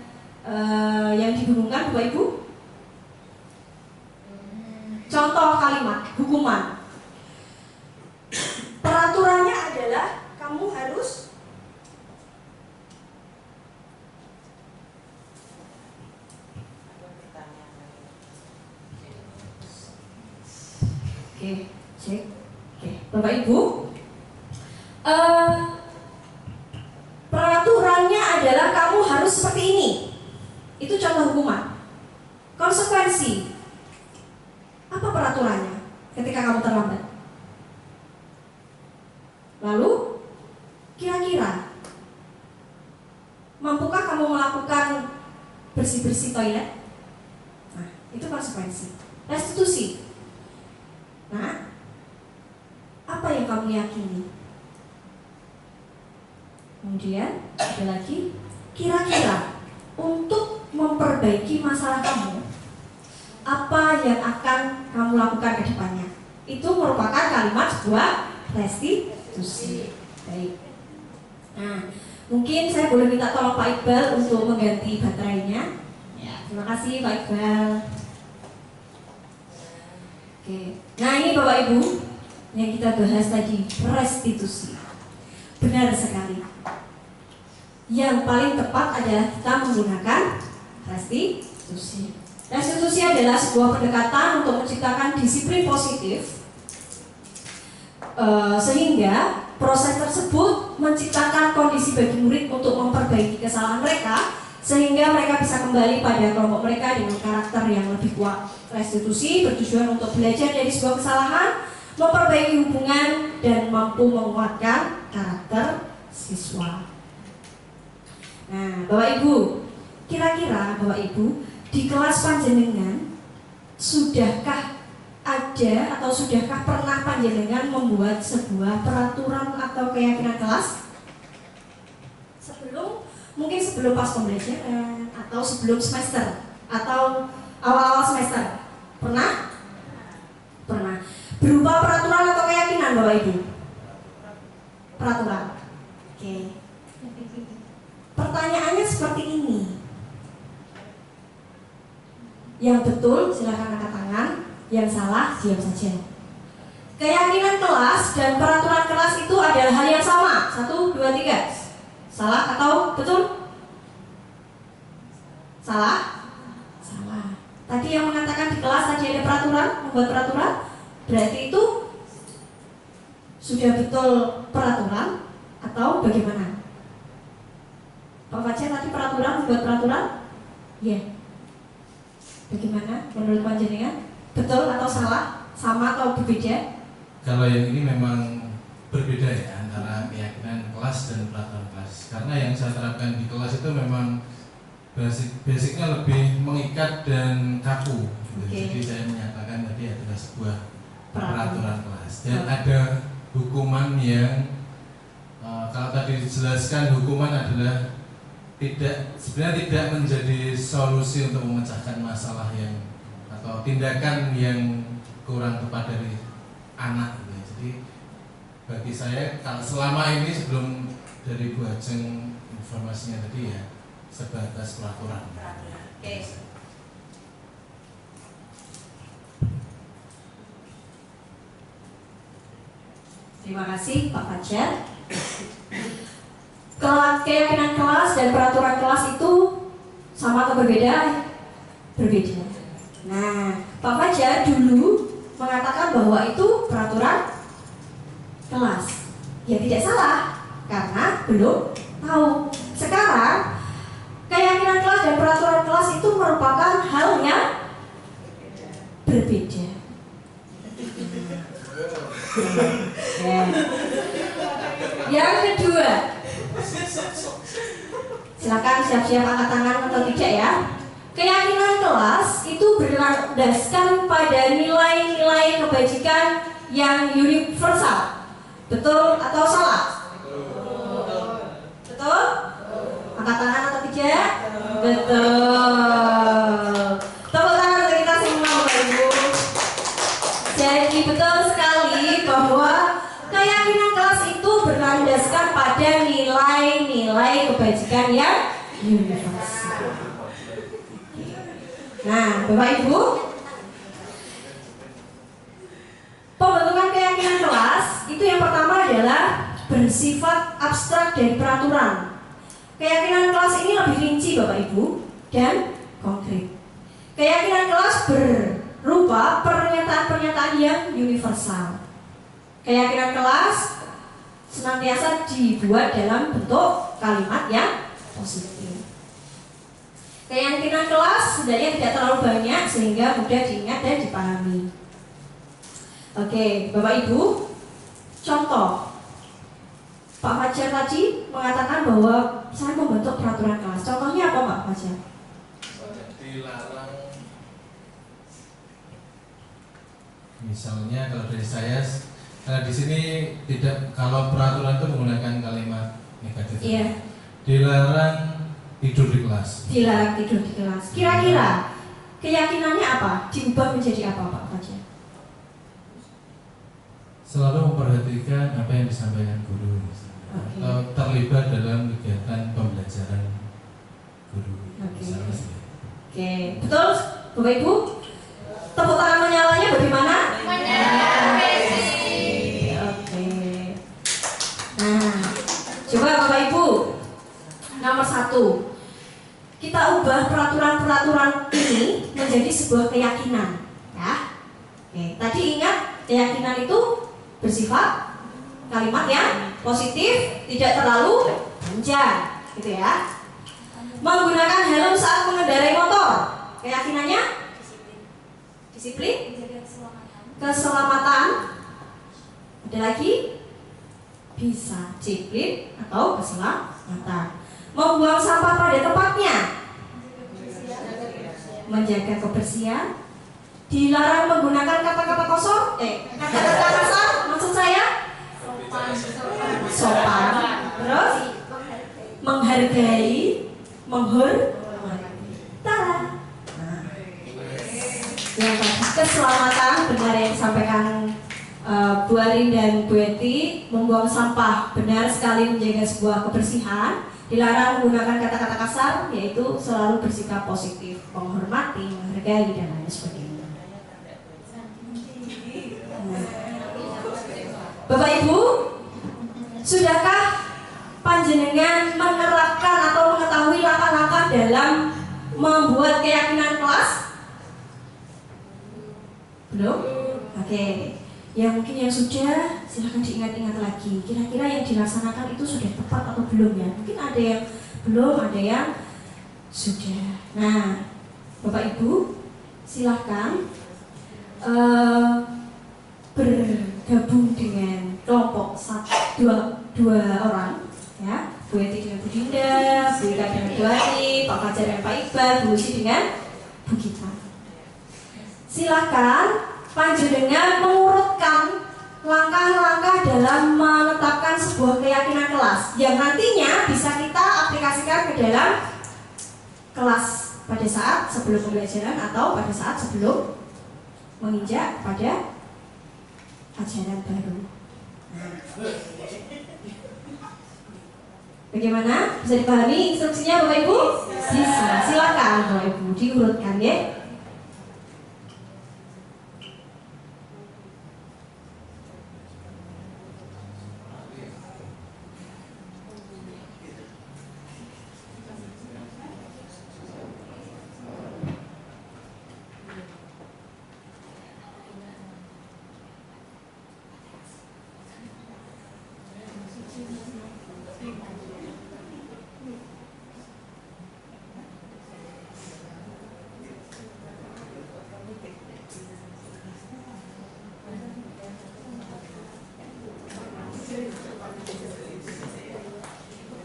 yang dibingungkan Bapak Ibu? Contoh kalimat hukuman. Peraturannya adalah kamu harus cek. Bapak Ibu, peraturannya adalah kamu harus seperti ini. Itu contoh hukuman. Konsekuensi, apa peraturannya ketika kamu terlambat? Lalu, kira-kira mampukah kamu melakukan bersih-bersih toilet? Nah, itu konsekuensi. Restitusi. Nah, apa yang kamu yakini? Kemudian ada lagi, kira-kira untuk memperbaiki masalah kamu, apa yang akan kamu lakukan ke depannya? Itu merupakan kalimat sebuah restitusi. Baik. Nah, mungkin saya boleh minta tolong Pak Iqbal untuk mengganti baterainya. Ya, terima kasih Pak Iqbal. Oke. Nah, ini Bapak Ibu yang kita bahas tadi, restitusi. Benar sekali. Yang paling tepat adalah kita menggunakan restitusi. Restitusi adalah sebuah pendekatan untuk menciptakan disiplin positif, sehingga proses tersebut menciptakan kondisi bagi murid untuk memperbaiki kesalahan mereka, sehingga mereka bisa kembali pada kelompok mereka dengan karakter yang lebih kuat. Restitusi bertujuan untuk belajar dari sebuah kesalahan, memperbaiki hubungan, dan mampu menguatkan karakter siswa. Nah, Bapak Ibu, kira-kira Bapak Ibu di kelas panjenengan sudahkah ada atau sudahkah pernah panjenengan membuat sebuah peraturan atau keyakinan kelas? Mungkin sebelum pas pembelajaran atau sebelum semester atau awal-awal semester. Pernah? Pernah. Berupa peraturan atau keyakinan Bapak Ibu? Peraturan. Oke. Pertanyaannya seperti ini. Yang betul silakan angkat tangan, yang salah diam saja. Keyakinan kelas dan peraturan kelas itu adalah hal yang sama. 1, 2, 3. Salah atau betul? Salah? Salah. Tadi yang mengatakan di kelas tadi ada peraturan, membuat peraturan, berarti itu sudah betul peraturan atau bagaimana? Pak Fajar tadi peraturan, membuat peraturan? Iya. Bagaimana menurut panjenengan? Betul atau salah? Sama atau berbeda? Kalau yang ini memang berbeda ya antara keyakinan kelas dan peraturan kelas. Karena yang saya terapkan di kelas itu memang basicnya lebih mengikat dan kaku. Okay. Jadi saya menyatakan tadi adalah sebuah peraturan kelas. Dan Okay. ada hukuman yang kalau tadi dijelaskan hukuman adalah sebenarnya tidak menjadi solusi untuk memecahkan masalah yang atau tindakan yang kurang tepat dari anak gitu ya. Jadi bagi saya kalau selama ini sebelum dari Bu Ajeng informasinya tadi ya sebatas peraturan. Oke. Terima kasih Pak Fajar. Keyakinan kelas dan peraturan kelas itu sama atau berbeda? Berbeda. Nah, Pak Fajar dulu mengatakan bahwa itu peraturan kelas. Ya tidak salah, karena belum tahu. Sekarang keyakinan kelas dan peraturan kelas itu merupakan hal yang berbeda. Ya. Yang kedua, silakan siap-siap angkat tangan atau tidak ya. Keyakinan kelas itu berlandaskan pada nilai-nilai kebajikan yang universal. Betul atau salah? Betul? Angkat tangan atau tidak? Betul. Tepuk tangan untuk kita semua Bapak Ibu. Jadi betul sekali bahwa keyakinan kelas itu berlandaskan pada nilai-nilai kebajikan yang universal. Nah, Bapak Ibu, pembentukan keyakinan kelas itu yang pertama adalah bersifat abstrak dari peraturan. Keyakinan kelas ini lebih rinci Bapak Ibu dan konkret. Keyakinan kelas berupa pernyataan-pernyataan yang universal. Keyakinan kelas senantiasa dibuat dalam bentuk kalimat yang positif. Keyakinan kelas sebenarnya tidak terlalu banyak sehingga mudah diingat dan dipahami. Oke, Bapak Ibu, contoh Pak Fajar tadi mengatakan bahwa saya membentuk peraturan kelas. Contohnya apa Pak Fajar? Dilarang. Misalnya kalau dari saya, karena di sini tidak, kalau peraturan itu menggunakan kalimat negatif. Iya. Dilarang tidur di kelas. Dilarang tidur di kelas. Kira-kira keyakinannya apa? Diubah menjadi apa Pak Fajar? Selalu memperhatikan apa yang disampaikan guru. Oke. Atau terlibat dalam kegiatan pembelajaran guru. Oke. Misalnya seperti itu. Oke, betul Bapak Ibu? Tepuk tangan menyalanya bagaimana? Oke. Nah, coba Bapak Ibu, nomor 1, kita ubah peraturan-peraturan ini menjadi sebuah keyakinan, ya. Oke, tadi ingat keyakinan itu bersifat kalimat yang positif, tidak terlalu panjang, gitu ya. Menggunakan helm saat mengendarai motor, keyakinannya disiplin, keselamatan, ada lagi bisa disiplin atau keselamatan. Membuang sampah pada tempatnya, menjaga kebersihan, dilarang menggunakan kata-kata kosong, kata-kata kasar, maksud saya sopan, terus menghargai, menghormati. Tara. Yang tadi keselamatan benar yang disampaikan Bu Arin dan Bu Eti, membuang sampah benar sekali, menjaga sebuah kebersihan, dilarang menggunakan kata-kata kasar, yaitu selalu bersikap positif, menghormati, menghargai dan lain sebagainya. Bapak Ibu, sudahkah panjenengan menerapkan atau mengetahui langkah-langkah dalam membuat keyakinan kelas? Belum? Oke. Ya mungkin yang sudah, silahkan diingat-ingat lagi. Kira-kira yang dilaksanakan itu sudah tepat atau belum ya? Mungkin ada yang belum, ada yang sudah. Nah, Bapak Ibu, silahkan bergabung dengan kelompok dua orang, ya. Bu Eti dengan Bu Dinda, Bu Ika dengan Bu Ani, Pak Fajar dan Pak Iqbal, Bu Uci dengan Bu Gita. Silahkan panjenengan mengurutkan langkah-langkah dalam menetapkan sebuah keyakinan kelas yang nantinya bisa kita aplikasikan ke dalam kelas pada saat sebelum pembelajaran atau pada saat sebelum menginjak pada ajaran baru. Bagaimana? Bisa dipahami instruksinya Bapak Ibu? Bisa. Silakan Bapak Ibu diurutkan ya.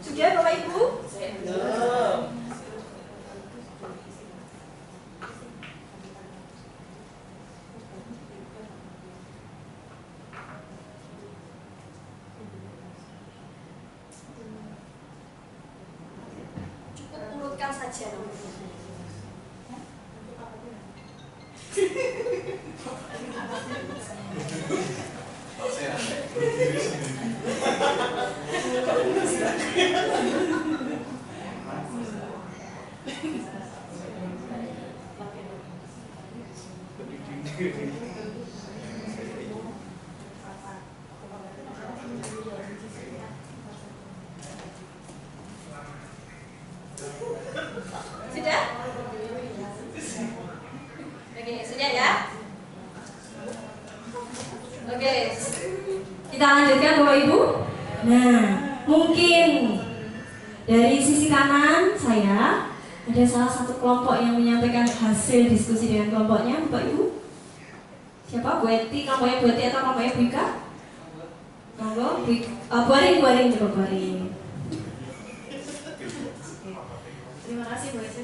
Sudah Bapak Ibu? Cukup urutkan saja. Sudah? Oke, sudah ya? Oke, kita lanjutkan Bapak Ibu. Nah, mungkin dari sisi kanan saya ada salah satu kelompok yang menyampaikan hasil diskusi dengan kelompoknya, Bapak Ibu. Siapa? Bu Eti, kelompoknya Bu Eti atau kelompoknya Bu Ika? Monggo, Bu Arin coba Bu Arin. Terima kasih Bu Eti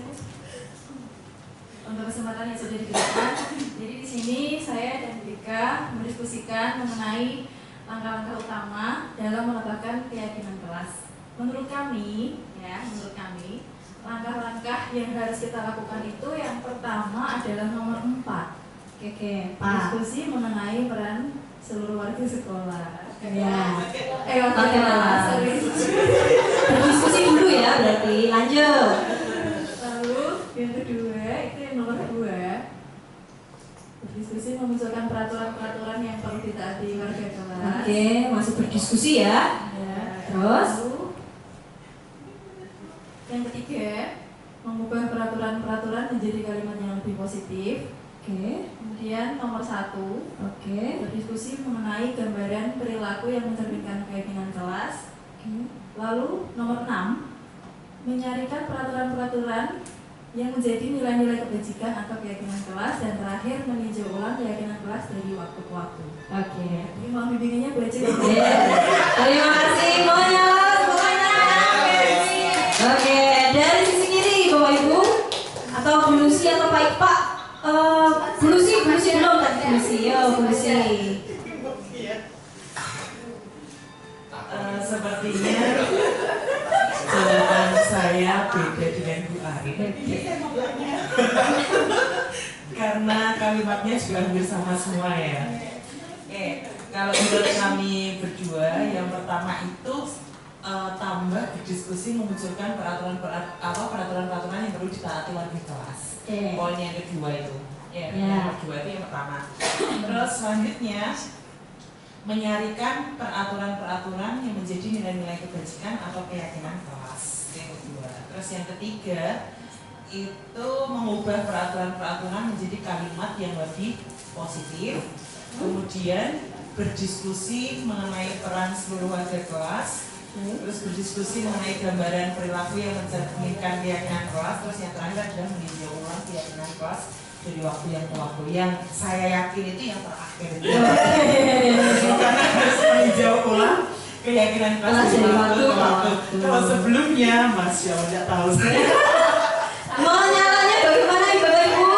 untuk kesempatan yang sudah diberikan. Jadi di sini saya dan Bu Ika mendiskusikan mengenai langkah-langkah utama dalam menetapkan keyakinan kelas. Menurut kami, langkah-langkah yang harus kita lakukan itu yang pertama adalah nomor 4. Oke, diskusi mengenai peran seluruh warga sekolah. Ya. Warga kelas. Berdiskusi dulu ya berarti. Lanjut. Lalu yang kedua itu yang nomor 2. Berdiskusi memunculkan peraturan-peraturan yang perlu ditaati warga kelas. Oke, masih berdiskusi ya. Terus yang ketiga, mengubah peraturan-peraturan menjadi kalimat yang lebih positif. Oke. Kemudian nomor 1, berdiskusi mengenai gambaran perilaku yang mencerminkan keyakinan kelas. Lalu nomor 6, menyarikan peraturan-peraturan yang menjadi nilai-nilai kebajikan atau keyakinan kelas, dan terakhir meninjau ulang keyakinan kelas dari waktu ke waktu. Oke. Ini mohon bimbingannya Bu Eci. Terima kasih semuanya. Oke, dari sisi kiri Bapak Ibu atau Bulusi atau Pak Ipa. Bulusi belum tadi Bulusi. Sepertinya jawaban saya beda dengan Bu Ari. Karena kalimatnya juga hampir sama semua ya. Kalau menurut kami berdua, yang pertama itu tambah berdiskusi memunculkan peraturan-peraturan yang perlu ditaati warga kelas. Poin yang kedua itu. Yang kedua itu yang pertama. Terus selanjutnya menyarikan peraturan-peraturan yang menjadi nilai-nilai kebajikan atau keyakinan kelas. Yang kedua. Terus yang ketiga itu mengubah peraturan-peraturan menjadi kalimat yang lebih positif. Kemudian berdiskusi mengenai peran seluruh warga kelas. Terus berdiskusi mengenai gambaran perilaku yang mencerminkan keyakinan kelas. Terus yang terakhir adalah meninjau ulang keyakinan kelas dari waktu yang ke waktu. Yang saya yakin itu yang terakhir. Karena harus meninjau ulang keyakinan kelas dari waktu ke waktu. Kalau sebelumnya Mas ya tidak tahu saya. Mau nyalanya bagaimana Bapak Ibu?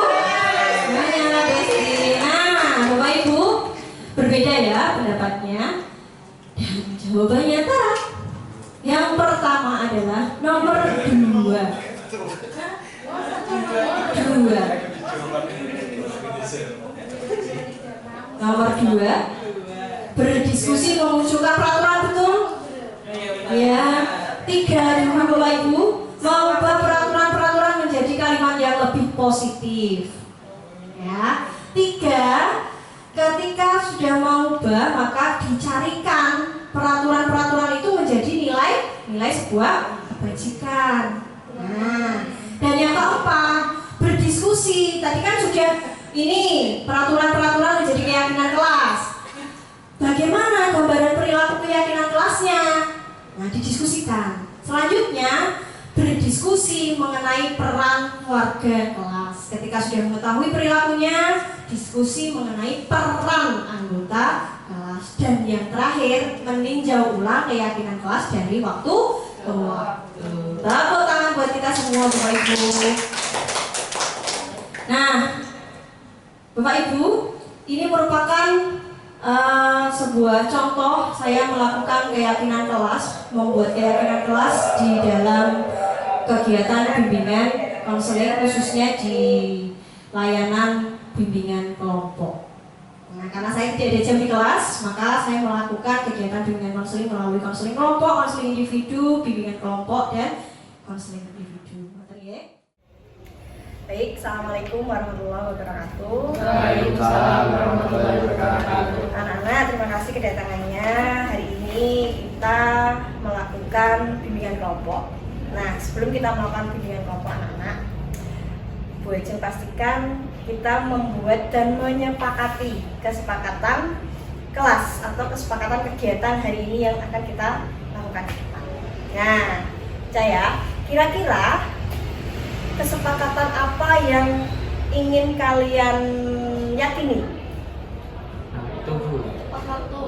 Menyala Besti. Nah, Bapak Ibu berbeda ya pendapatnya. Dan jawabannya Tara. Yang pertama adalah nomor 2. 2. Nomor 2, berdiskusi memunculkan peraturan, betul? Ya. 3, dengan Bapak Ibu, mengubah peraturan-peraturan menjadi kalimat yang lebih positif. Ya. 3, ketika sudah mengubah maka dicarikan peraturan-peraturan itu menjadi nilai sebuah kebajikan. Nah, dan yang keempat, berdiskusi. Tadi kan sudah ini peraturan-peraturan menjadi keyakinan kelas. Bagaimana gambaran perilaku keyakinan kelasnya? Nah, didiskusikan. Selanjutnya, berdiskusi mengenai peran warga kelas. Ketika sudah mengetahui perilakunya, diskusi mengenai peran anggota kelas. Dan yang terakhir, meninjau ulang keyakinan kelas dari waktu ke waktu. Tepuk tangan buat kita semua, Bapak Ibu. Nah, Bapak Ibu, ini merupakan sebuah contoh saya melakukan keyakinan kelas, membuat keyakinan kelas di dalam kegiatan bimbingan konseling, khususnya di layanan bimbingan kelompok. Nah, karena saya tidak ada jam di kelas, maka saya melakukan kegiatan bimbingan konseling melalui konseling kelompok, konseling individu, bimbingan kelompok, dan konseling individu. Baik, Assalamualaikum warahmatullahi wabarakatuh. Waalaikumsalam warahmatullahi wabarakatuh. Anak-anak, terima kasih kedatangannya. Hari ini kita melakukan bimbingan kelompok. Nah, sebelum kita melakukan bimbingan kelompok anak-anak, Bu Ejeng pastikan kita membuat dan menyepakati kesepakatan kelas atau kesepakatan kegiatan hari ini yang akan kita lakukan. Nah, saya kira-kira kesepakatan apa yang ingin kalian yakini? Itu Bu. Tepat waktu.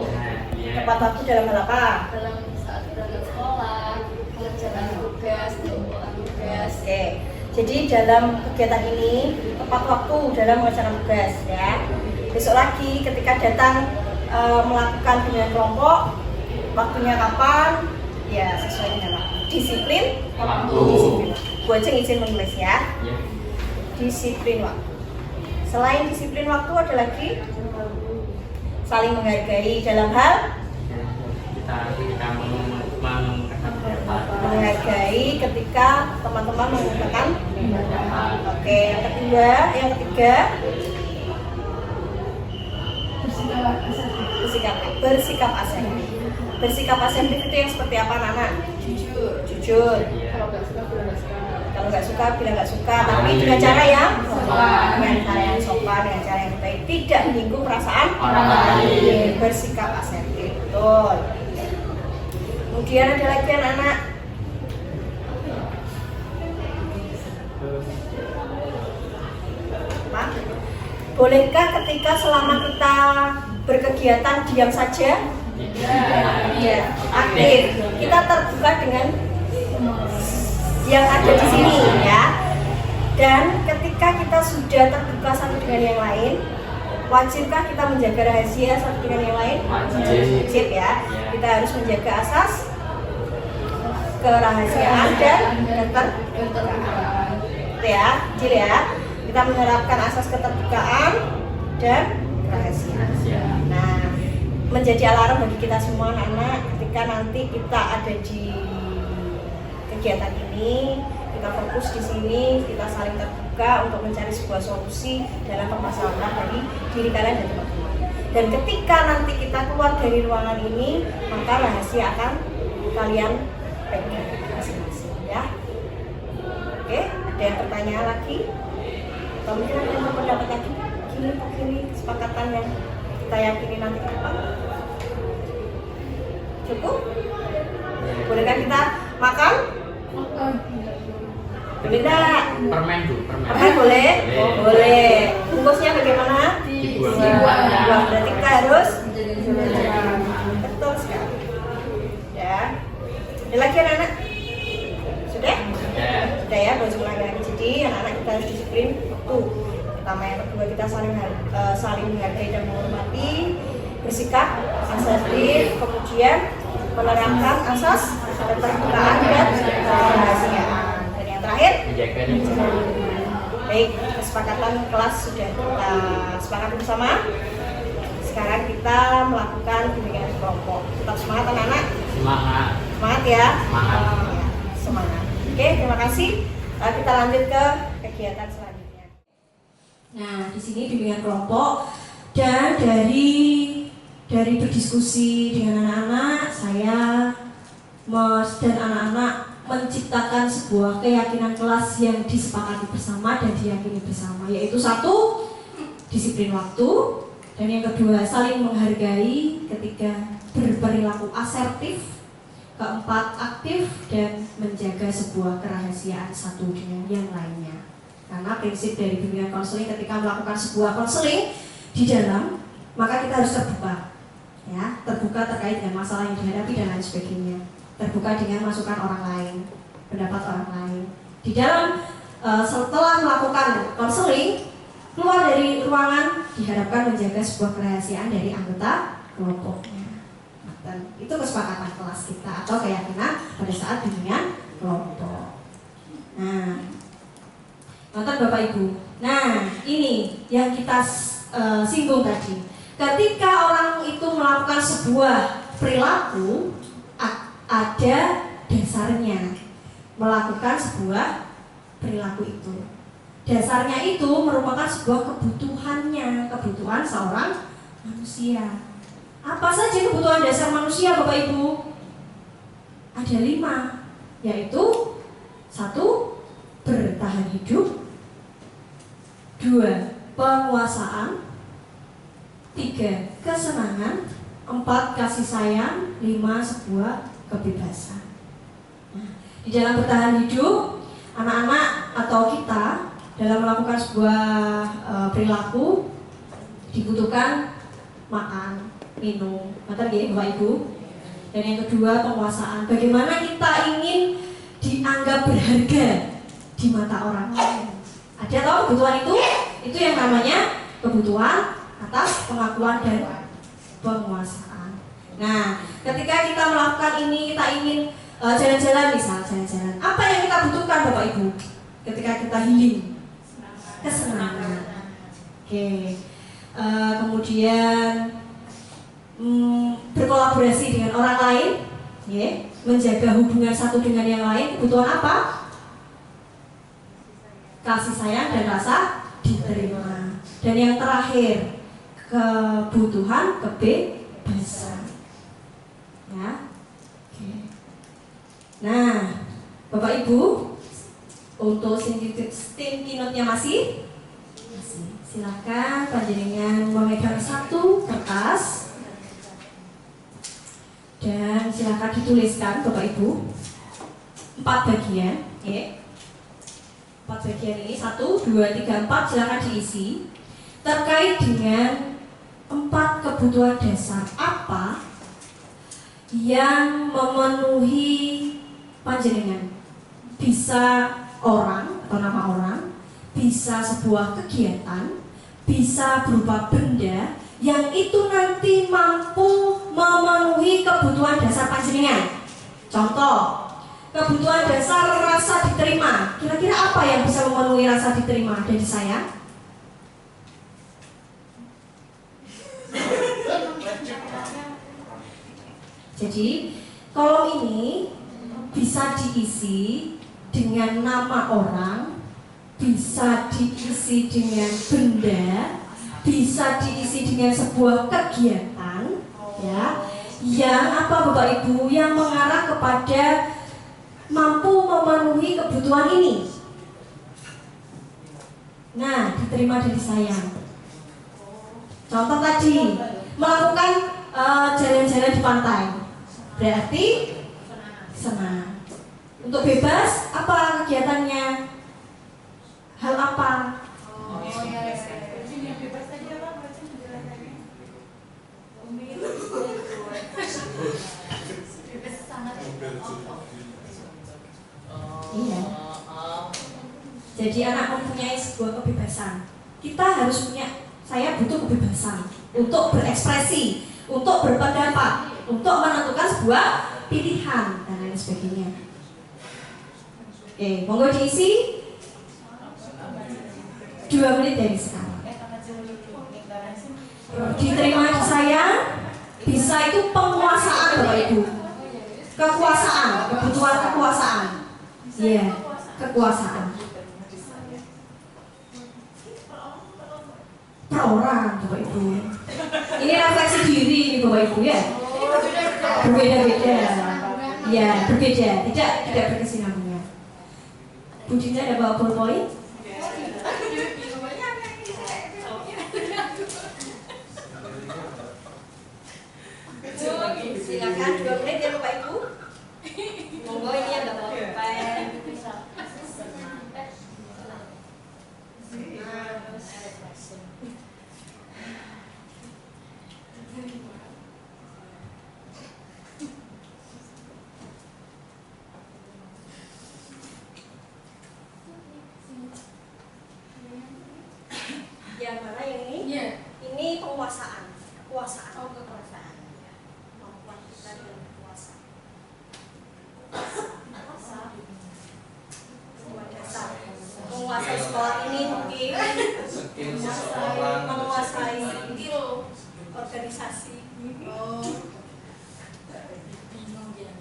Tepat waktu dalam hal apa? Dalam saat berangkat sekolah, mengerjakan tugas, mengumpulkan tugas. Oke, jadi dalam kegiatan ini tepat waktu dalam mengerjakan tugas ya. Besok lagi ketika datang melakukan bimbingan kelompok, waktunya kapan? Ya sesuai dengan waktu. Disiplin waktu. Disiplin. Bu Ejeng izin menulis ya. Disiplin waktu. Selain disiplin waktu ada lagi saling menghargai dalam hal kita menghargai ketika teman-teman menggunakan. Oke, yang ketiga bersikap asertif. Bersikap asertif itu yang seperti apa, anak-anak? Jujur. Kalau nggak suka bilang nggak suka, tapi dengan cara yang sopan, dengan cara yang baik, tidak menyinggung perasaan orang lain. Bersikap asertif, betul. Kemudian ada lagi anak-anak. Bolehkah ketika selama kita berkegiatan diam saja? Iya, aktif. Kita terbuka dengan yang ada di sini ya. Dan ketika kita sudah terbuka satu dengan yang lain, wajibkah kita menjaga rahasia satu dengan yang lain? Wajib ya. Kita harus menjaga asas kerahasiaan dan keterbukaan. Ya, jil ya. Kita menerapkan asas keterbukaan dan kerahasiaan. Nah, menjadi alarm bagi kita semua anak-anak ketika nanti kita ada di kegiatan ini, kita fokus di sini, kita saling terbuka untuk mencari sebuah solusi dalam permasalahan dari diri kalian dan teman-teman. Dan ketika nanti kita keluar dari ruangan ini, maka rahasia akan kalian pegang masing-masing ya. Oke, ada yang pertanyaan lagi? Atau mungkin ada yang berpendapat lagi? Kini kesepakatan yang kita yakini nanti ke depan? Cukup? Bolehkah kita makan? Boleh enggak? Permen Bu, Permen boleh? Boleh. Bungkusnya bagaimana? Dibuang. Berarti kita harus betul sekali. Ya. Ada lagi anak-anak? Sudah? Sudah ya, gak usah ulangi lagi. Jadi anak-anak kita harus disiplin waktu. Pertama, yang kedua kita saling menghargai dan menghormati, bersikap asertif, kemudian menerapkan asas keterbukaan dan kerahasiaan. Dan yang terakhir, Baik, kesepakatan kelas sudah kita sepakati bersama. Sekarang kita melakukan bimbingan kelompok. Tetap semangat anak-anak. Semangat. Semangat ya. Semangat. Semangat. Oke, terima kasih. Kita lanjut ke kegiatan selanjutnya. Nah, di sini bimbingan kelompok dan dari berdiskusi dengan anak-anak, saya dan anak-anak menciptakan sebuah keyakinan kelas yang disepakati bersama dan diyakini bersama, yaitu satu, disiplin waktu, dan yang kedua, saling menghargai, ketiga, berperilaku asertif, keempat, aktif, dan menjaga sebuah kerahasiaan satu dengan yang lainnya. Karena prinsip dari bimbingan konseling ketika melakukan sebuah konseling di dalam, maka kita harus terbuka, ya, terbuka terkait dengan masalah yang dihadapi dan lain sebagainya, terbuka dengan masukan orang lain, pendapat orang lain. Di dalam setelah melakukan konseling, keluar dari ruangan diharapkan menjaga sebuah kerahasiaan dari anggota kelompoknya. Dan itu kesepakatan kelas kita atau keyakinan pada saat bimbingan kelompok. Nah, nonton Bapak Ibu. Nah, ini yang kita singgung tadi. Ketika orang itu melakukan sebuah perilaku, ada dasarnya melakukan sebuah perilaku itu. Dasarnya itu merupakan sebuah kebutuhan seorang manusia. Apa saja kebutuhan dasar manusia, Bapak Ibu? Ada 5, yaitu 1. Bertahan hidup, 2. Penguasaan, 3. Kesenangan, 4. Kasih sayang, 5. Sebuah kebebasan. Nah, di dalam bertahan hidup, anak-anak atau kita dalam melakukan sebuah perilaku dibutuhkan makan, minum, mata Bapak Ibu. Dan yang kedua, penguasaan. Bagaimana kita ingin dianggap berharga di mata orang lain. Ada tahu kebutuhan itu? Itu yang namanya kebutuhan atas pengakuan dan penguasaan. Nah, ketika kita melakukan ini, kita ingin jalan-jalan, misal jalan-jalan. Apa yang kita butuhkan, Bapak Ibu? Ketika kita healing, kesenangan. Oke. Kemudian berkolaborasi dengan orang lain, menjaga hubungan satu dengan yang lain. Kebutuhan apa? Kasih sayang dan rasa diterima. Dan yang terakhir, kebutuhan kebebasan. Ya. Oke. Nah, Bapak Ibu, untuk sticky note-nya masih? Silakan panjenengan memegang satu kertas dan silakan dituliskan, Bapak Ibu, 4 bagian. 4 bagian ini 1, 2, 3, 4 silakan diisi terkait dengan 4 kebutuhan dasar apa yang memenuhi panjenengan. Bisa orang atau nama orang, bisa sebuah kegiatan, bisa berupa benda yang itu nanti mampu memenuhi kebutuhan dasar panjenengan. Contoh, kebutuhan dasar rasa diterima. Kira-kira apa yang bisa memenuhi rasa diterima dari saya? Jadi, kolom ini bisa diisi dengan nama orang, bisa diisi dengan benda, bisa diisi dengan sebuah kegiatan, ya, yang apa Bapak Ibu, yang mengarah kepada mampu memenuhi kebutuhan ini. Nah, diterima dari saya. Contoh tadi, melakukan jalan-jalan di pantai, berarti senang. Untuk bebas, apa kegiatannya? Hal apa? Iya. Jadi anak mempunyai sebuah kebebasan. Kita harus punya. Saya butuh kebebasan untuk berekspresi, untuk berpendapat, untuk menentukan sebuah pilihan dan lain sebagainya. Oke, monggo diisi. 2 menit dari sekarang. Diterima saya bisa itu penguasaan Bapak Ibu. Kekuasaan, kebutuhan kekuasaan. Iya, kekuasaan. Per orang Bapak Ibu. Ini refleksi diri ini Bapak Ibu ya. Berbeda-beda. Ya, berbeda. Tidak berkesinambungan. Bu Dinda ada bawa poin? Silakan 2 menit ya Bapak Ibu. Monggo ini yang bawa pulpen. Yang mana yang ini? Iya. Ini penguasaan, kekuasaan. Oh, kekuasaan. Kemampuan kita dalam kekuasaan. Dasar. Menguasai sekolah ini mungkin menguasai organisasi. Oh. Bingung ya.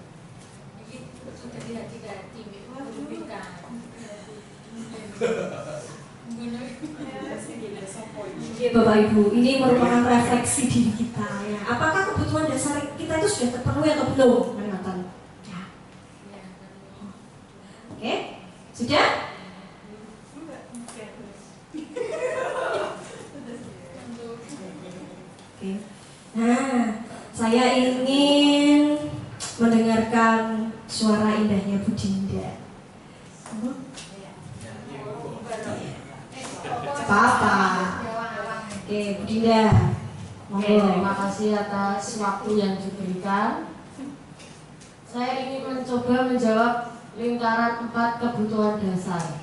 Ini sudah hati-hati, merugikan. Ya Bapak Ibu, ini merupakan refleksi diri kita ya. Apakah kebutuhan dasar kita itu sudah terpenuhi atau belum? Ya. Oke, sudah? Oke. Nah, saya ingin mendengarkan suara indahnya Bu Dinda. Apa-apa. Oke, Bu Dinda. Oke, terima kasih atas waktu yang diberikan. Saya ingin mencoba menjawab lingkaran 4 kebutuhan dasar.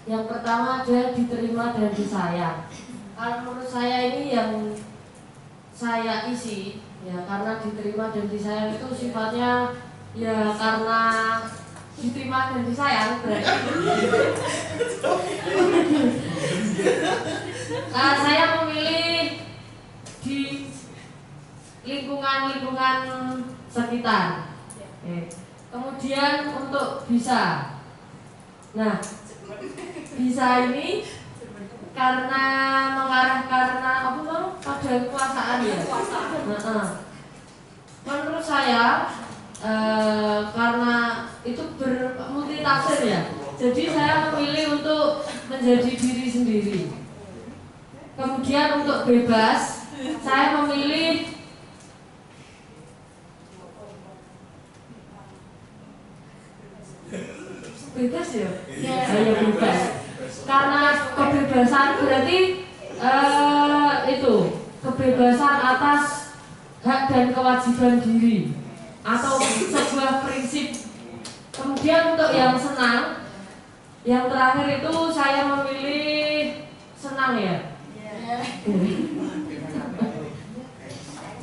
Yang pertama adalah diterima dan disayang. Kalau menurut saya ini yang saya isi, ya karena diterima dan disayang itu sifatnya ya karena diterima dan disayang berarti. Saya memilih di lingkungan sekitar. Kemudian untuk bisa, nah bisa ini karena mengarah karena apa tuh pada kekuasaan ya. Menurut saya karena itu multitafsir ya. Jadi saya memilih untuk menjadi diri sendiri. Kemudian untuk bebas, saya memilih bebas ya. Ya bebas. Karena kebebasan berarti itu kebebasan atas hak dan kewajiban diri atau sebuah prinsip. Kemudian untuk yang senang, yang terakhir itu saya memilih senang ya.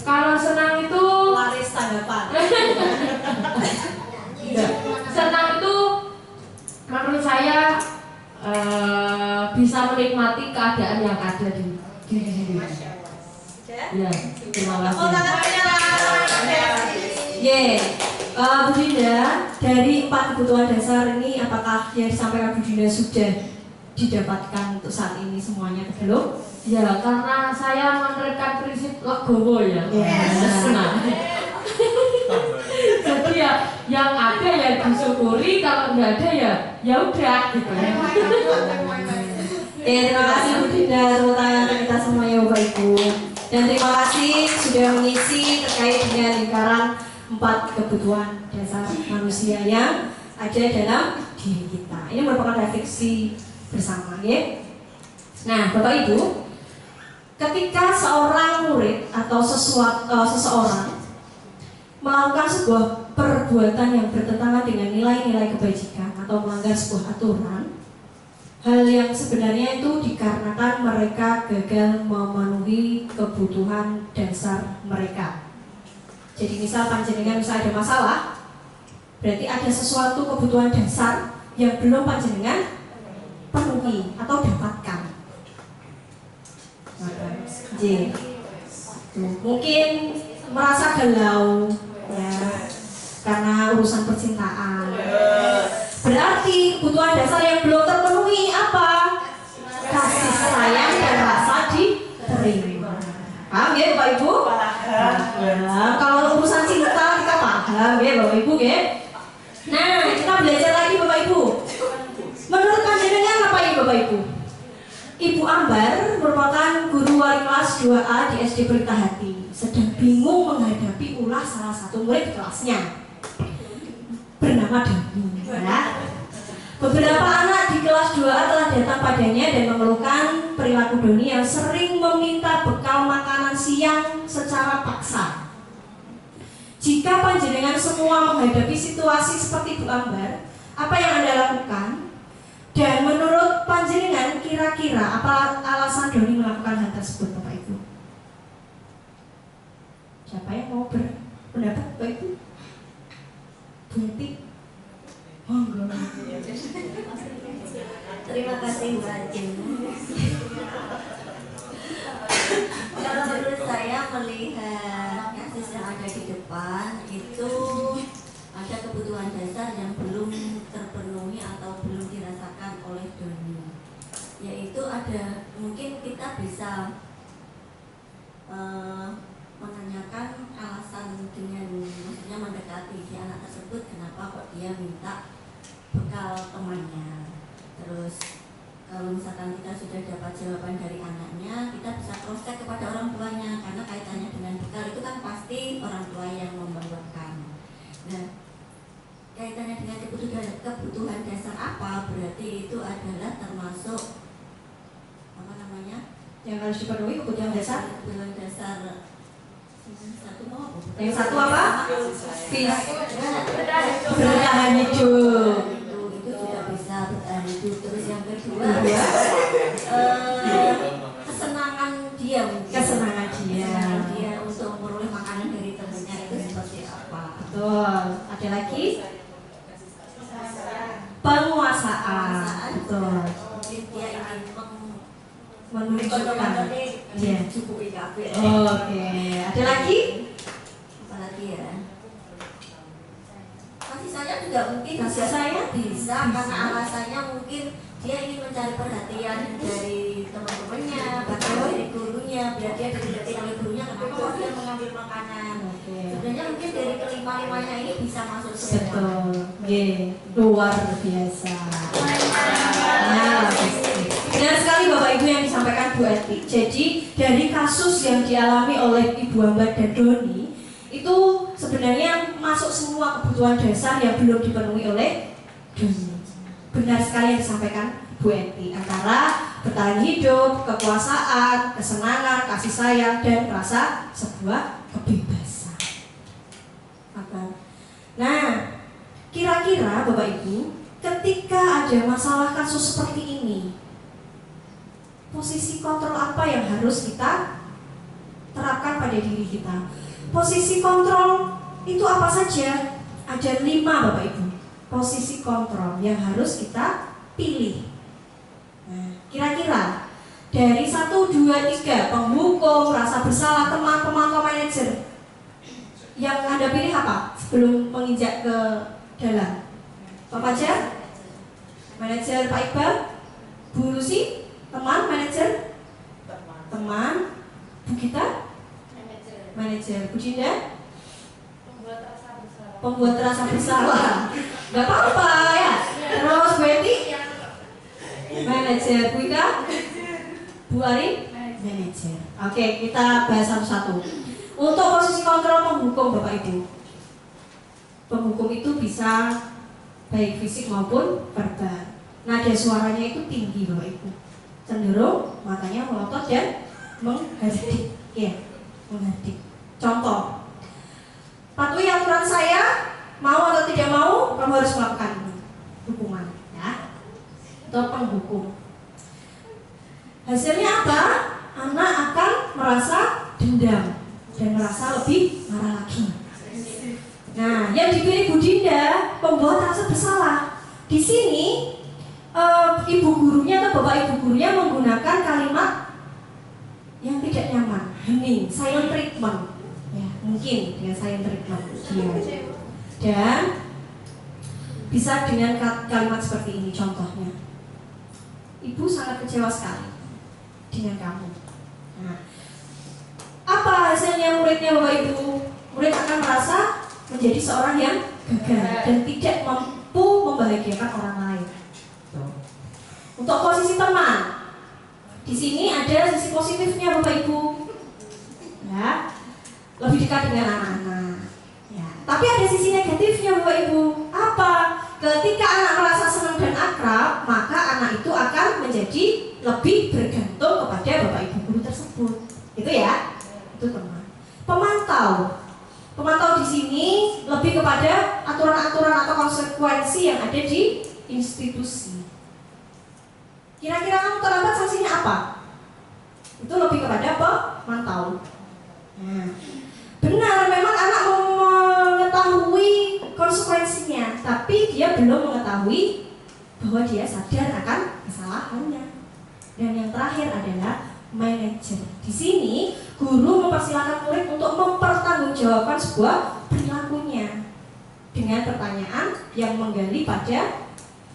Kalau senang itu Laris tanggapan. senang itu menurut saya bisa menikmati keadaan yang ada di diri sendiri. Ya, terima kasih. Bu Dinda, dari 4 kebutuhan dasar ini apakah yang disampaikan Bu Dinda sudah didapatkan untuk saat ini semuanya belum? Ya, karena saya menerapkan prinsip legowo ya. Nah. Jadi ya yang ada ya disyukuri, kalau nggak ada ya udah gitu ya. Terima kasih Bu Dinda, tepuk tangan untuk kita semua ya Bapak Ibu. Dan terima kasih sudah mengisi terkait dengan lingkaran 4 kebutuhan dasar manusia yang ada dalam diri kita. Ini merupakan refleksi bersama ya. Nah Bapak Ibu, ketika seorang murid atau seseorang melakukan sebuah perbuatan yang bertentangan dengan nilai-nilai kebajikan atau melanggar sebuah aturan, hal yang sebenarnya itu dikarenakan mereka gagal memenuhi kebutuhan dasar mereka. Jadi misal panjenengan ada masalah, berarti ada sesuatu kebutuhan dasar yang belum panjenengan penuhi atau dapatkan. J. Tuh, mungkin merasa galau ya karena urusan percintaan. Berarti kebutuhan dasar yang belum terpenuhi apa? Kasih sayang dan rasa diterima. Paham ya Bapak Ibu? Paham. Kalau urusan cinta kita paham ya Bapak Ibu ya. Nah, kita belajar lagi Bapak Ibu. Menurut panjenengan apa ini Bapak Ibu? Ibu Ambar merupakan guru wali kelas 2A di SD Pelita Hati, sedang bingung menghadapi ulah salah satu murid kelasnya bernama Dani. Ya. Beberapa anak di kelas 2A telah datang padanya dan mengeluhkan perilaku Doni yang sering meminta bekal makanan siang secara paksa. Jika panjenengan semua menghadapi situasi seperti Bu Ambar, apa yang Anda lakukan? Dan menurut panjenengan kira-kira apa alasan Doni melakukan hal tersebut Bapak Ibu? Siapa yang mau berpendapat Bapak Ibu? Bu Yati? Monggo. Terima kasih Mbak Jin. Kalau menurut saya melihat kasus yang ada di depan itu ada kebutuhan dasar yang belum terpenuhi atau belum dirasakan oleh Doni. Yaitu ada mungkin kita bisa menanyakan alasan dengan maksudnya mendekati si anak tersebut kenapa kok dia minta bekal temannya. Terus kalau misalkan kita sudah dapat jawaban dari anaknya, kita bisa cross check kepada orang tuanya karena kaitannya dengan bekal itu kan pasti orang tua yang membawakan. Nah, kaitannya dengan kebutuhan dasar apa? Berarti itu adalah termasuk apa namanya? Yang harus dipenuhi kebutuhan dasar. Kebutuhan dasar satu mau apa? Yang satu apa? Bertahan hidup. Itu sudah bisa bertahan hidup. Terus yang kedua kesenangan dia mungkin. Kesenangan dia untuk memperoleh makanan dari temannya itu seperti apa? Betul. Ada lagi? Penguasaan. Betul. Mungkin dia ingin menunjukkan. Iya. Cukupi kafe. Oke. Ada lagi? Apalagi ya? Kasih sayang juga mungkin Kasih sayang? bisa karena alasannya mungkin dia ingin mencari perhatian dari teman-temannya, bahkan dari gurunya, biar dia didekati oleh gurunya kenapa kok dia mengambil makanan. Sebenarnya mungkin dari kelima-limanya ini bisa masuk semua. Betul. Luar biasa. Nah, benar sekali Bapak Ibu yang disampaikan Bu Eti. Jadi dari kasus yang dialami oleh Ibu Ambar dan Doni itu sebenarnya masuk semua kebutuhan dasar yang belum dipenuhi oleh Doni. Benar sekali yang disampaikan Bu Eti, antara bertahan hidup, kekuasaan, kesenangan, kasih sayang, dan rasa sebuah kebebasan. Nah, kira-kira Bapak Ibu, ketika ada masalah kasus seperti ini, posisi kontrol apa yang harus kita terapkan pada diri kita? Posisi kontrol itu apa saja? Ada 5 Bapak Ibu posisi kontrol yang harus kita pilih. Nah, kira-kira dari 1, 2, 3, penghukum, rasa bersalah, teman, pemantau, manajer, yang Anda pilih apa sebelum menginjak ke dalam? Pak Fajar? Manajer Pak Iqbal? Bu Lucy? Teman, manajer? Teman. Bu Gita? Manajer. Bu Dinda? Pembuat rasa bersalah. Gak apa-apa ya. Terus Bu Eti? Manajer. Bu Ika? Bu Ari? Manajer. Oke, kita bahas satu-satu. Untuk posisi kontrol penghukum Bapak Ibu, penghukum itu bisa baik fisik maupun verbal. Nada suaranya itu tinggi Bapak Ibu, cenderung matanya melotot dan menghardik. Ya, menghardik. Contoh, patuhi aturan saya, mau atau tidak mau, kamu harus melakukan hukuman. Ya, itu penghukum. Hasilnya apa? Anak akan merasa dendam dan merasa lebih marah lagi. Nah, yang dipilih Bu Dinda, pembuat rasa bersalah. Di sini ibu gurunya atau bapak ibu gurunya menggunakan kalimat yang tidak nyaman, hening, silent treatment, ya mungkin dengan silent treatment, dan bisa dengan kalimat seperti ini contohnya. Ibu sangat kecewa sekali dengan kamu. Nah, apa hasilnya muridnya Bapak Ibu? Murid akan merasa menjadi seorang yang gagal dan tidak mampu membahagiakan orang lain. Untuk posisi teman, di sini ada sisi positifnya Bapak Ibu, ya, lebih dekat dengan anak-anak. Ya. Tapi ada sisi negatifnya Bapak Ibu. Apa? Ketika anak merasa senang dan akrab, maka anak itu akan menjadi lebih bergantung kepada Bapak Ibu guru tersebut. Itu ya, itu teman. Pemantau di sini lebih kepada aturan-aturan atau konsekuensi yang ada di institusi. Kira-kira kamu terlambat sanksinya apa? Itu lebih kepada pemantau. Nah, benar, memang anak mengetahui konsekuensinya, tapi dia belum mengetahui bahwa dia sadar akan kesalahannya. Dan yang terakhir adalah manajer. Di sini guru mempersilahkan murid untuk mempertanggungjawabkan sebuah perilakunya dengan pertanyaan yang menggali pada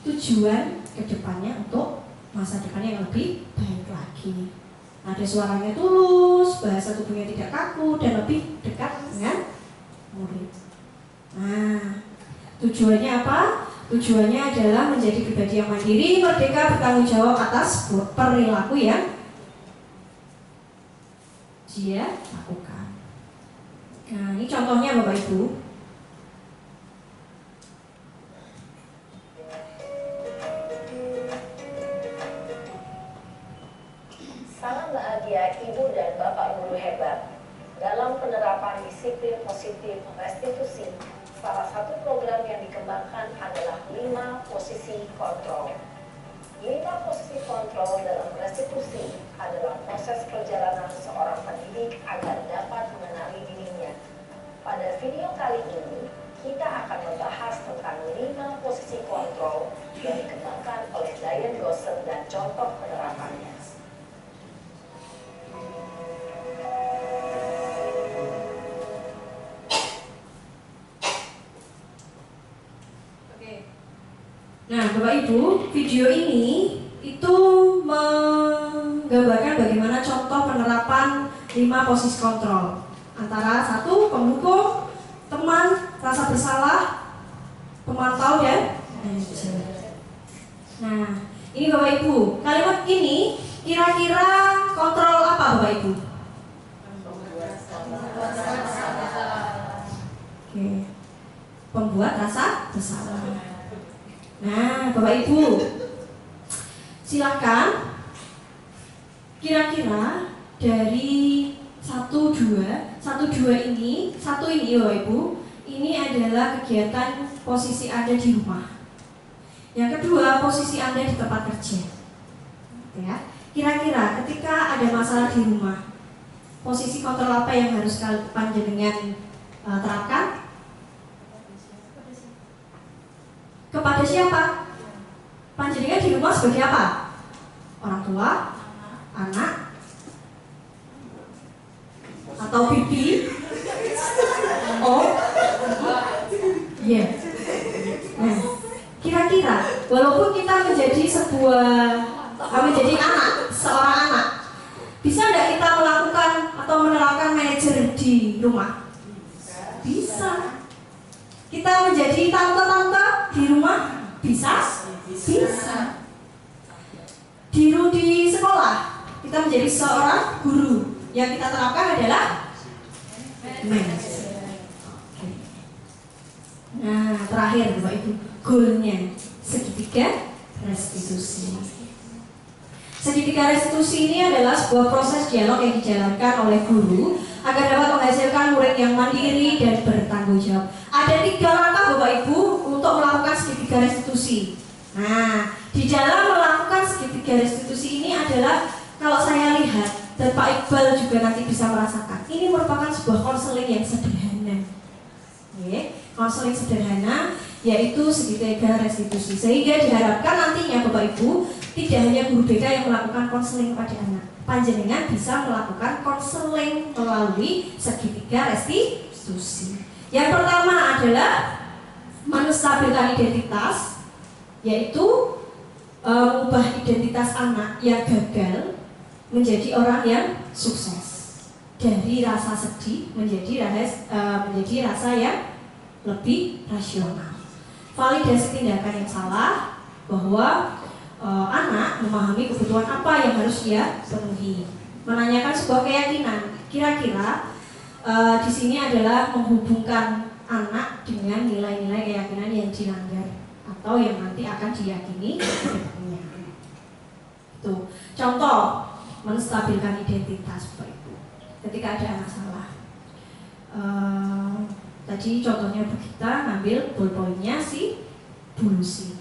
tujuan kedepannya untuk masa depan yang lebih baik lagi. Ada suaranya tulus, bahasa tubuhnya tidak kaku, dan lebih dekat dengan murid. Nah, tujuannya apa? Tujuannya adalah menjadi pribadi yang mandiri, merdeka, bertanggung jawab atas perilaku yang dia lakukan. Nah, ini contohnya Bapak Ibu. Salam bahagia Ibu dan Bapak guru hebat. Dalam penerapan disiplin positif restitusi, salah satu program yang dikembangkan adalah 5 posisi kontrol. 5 posisi kontrol dalam restitusi adalah proses perjalanan seorang pendidik agar dapat mengenali dirinya. Pada video kali ini, kita akan membahas tentang 5 posisi kontrol yang dikembangkan oleh Diane Gossen dan contoh penerapannya. Nah, Bapak Ibu, video ini itu menggambarkan bagaimana contoh penerapan 5 posisi kontrol. Antara 1, pendukung, teman, rasa bersalah, pemantau, dan manajer. Nah, ini Bapak Ibu, kalimat ini kira-kira kontrol apa Bapak Ibu? Oke. Pembuat rasa bersalah. Nah, Bapak Ibu, silakan kira-kira dari 1, 2 ini, Bapak Ibu, ini adalah kegiatan posisi Anda di rumah. Yang kedua, posisi Anda di tempat kerja. Ya, kira-kira ketika ada masalah di rumah, posisi kontrol apa yang harus panjenengan terapkan? Kepada siapa? Panjenengan di rumah sebagai apa? Orang tua, anak, atau bibi? Oh, iya. Yeah. Nah, kira-kira walaupun kita menjadi seorang anak, bisa nggak kita melakukan atau menerapkan manajer di rumah? Bisa. Kita menjadi tante-tante di rumah? Bisa? Bisa. Di sekolah kita menjadi seorang guru. Yang kita terapkan adalah manajer. Nah, terakhir Bapak Ibu, goalnya segitiga restitusi. Segitiga restitusi ini adalah sebuah proses dialog yang dijalankan oleh guru agar dapat menghasilkan murid yang mandiri dan bertanggung jawab. Ada 3 langkah Bapak Ibu untuk melakukan segitiga restitusi. Nah, di dalam melakukan segitiga restitusi ini adalah, kalau saya lihat dan Pak Iqbal juga nanti bisa merasakan, ini merupakan sebuah konseling yang sederhana. Konseling sederhana yaitu segitiga restitusi. Sehingga diharapkan nantinya Bapak Ibu tidak hanya guru BK yang melakukan konseling kepada anak, panjenengan bisa melakukan konseling melalui segitiga restitusi. Yang pertama adalah menstabilkan identitas, yaitu mengubah identitas anak yang gagal menjadi orang yang sukses. Dari rasa sedih menjadi rasa yang lebih rasional. Validasi tindakan yang salah, bahwa anak memahami kebutuhan apa yang harus dia penuhi. Menanyakan sebuah keyakinan, kira-kira di sini adalah menghubungkan anak dengan nilai-nilai keyakinan yang dilanggar atau yang nanti akan diyakini kedepannya. Itu contoh menstabilkan identitas Bapak Ibu ketika ada anak salah. Tadi contohnya Bu Gita ngambil ballpointnya si Bu Lucy.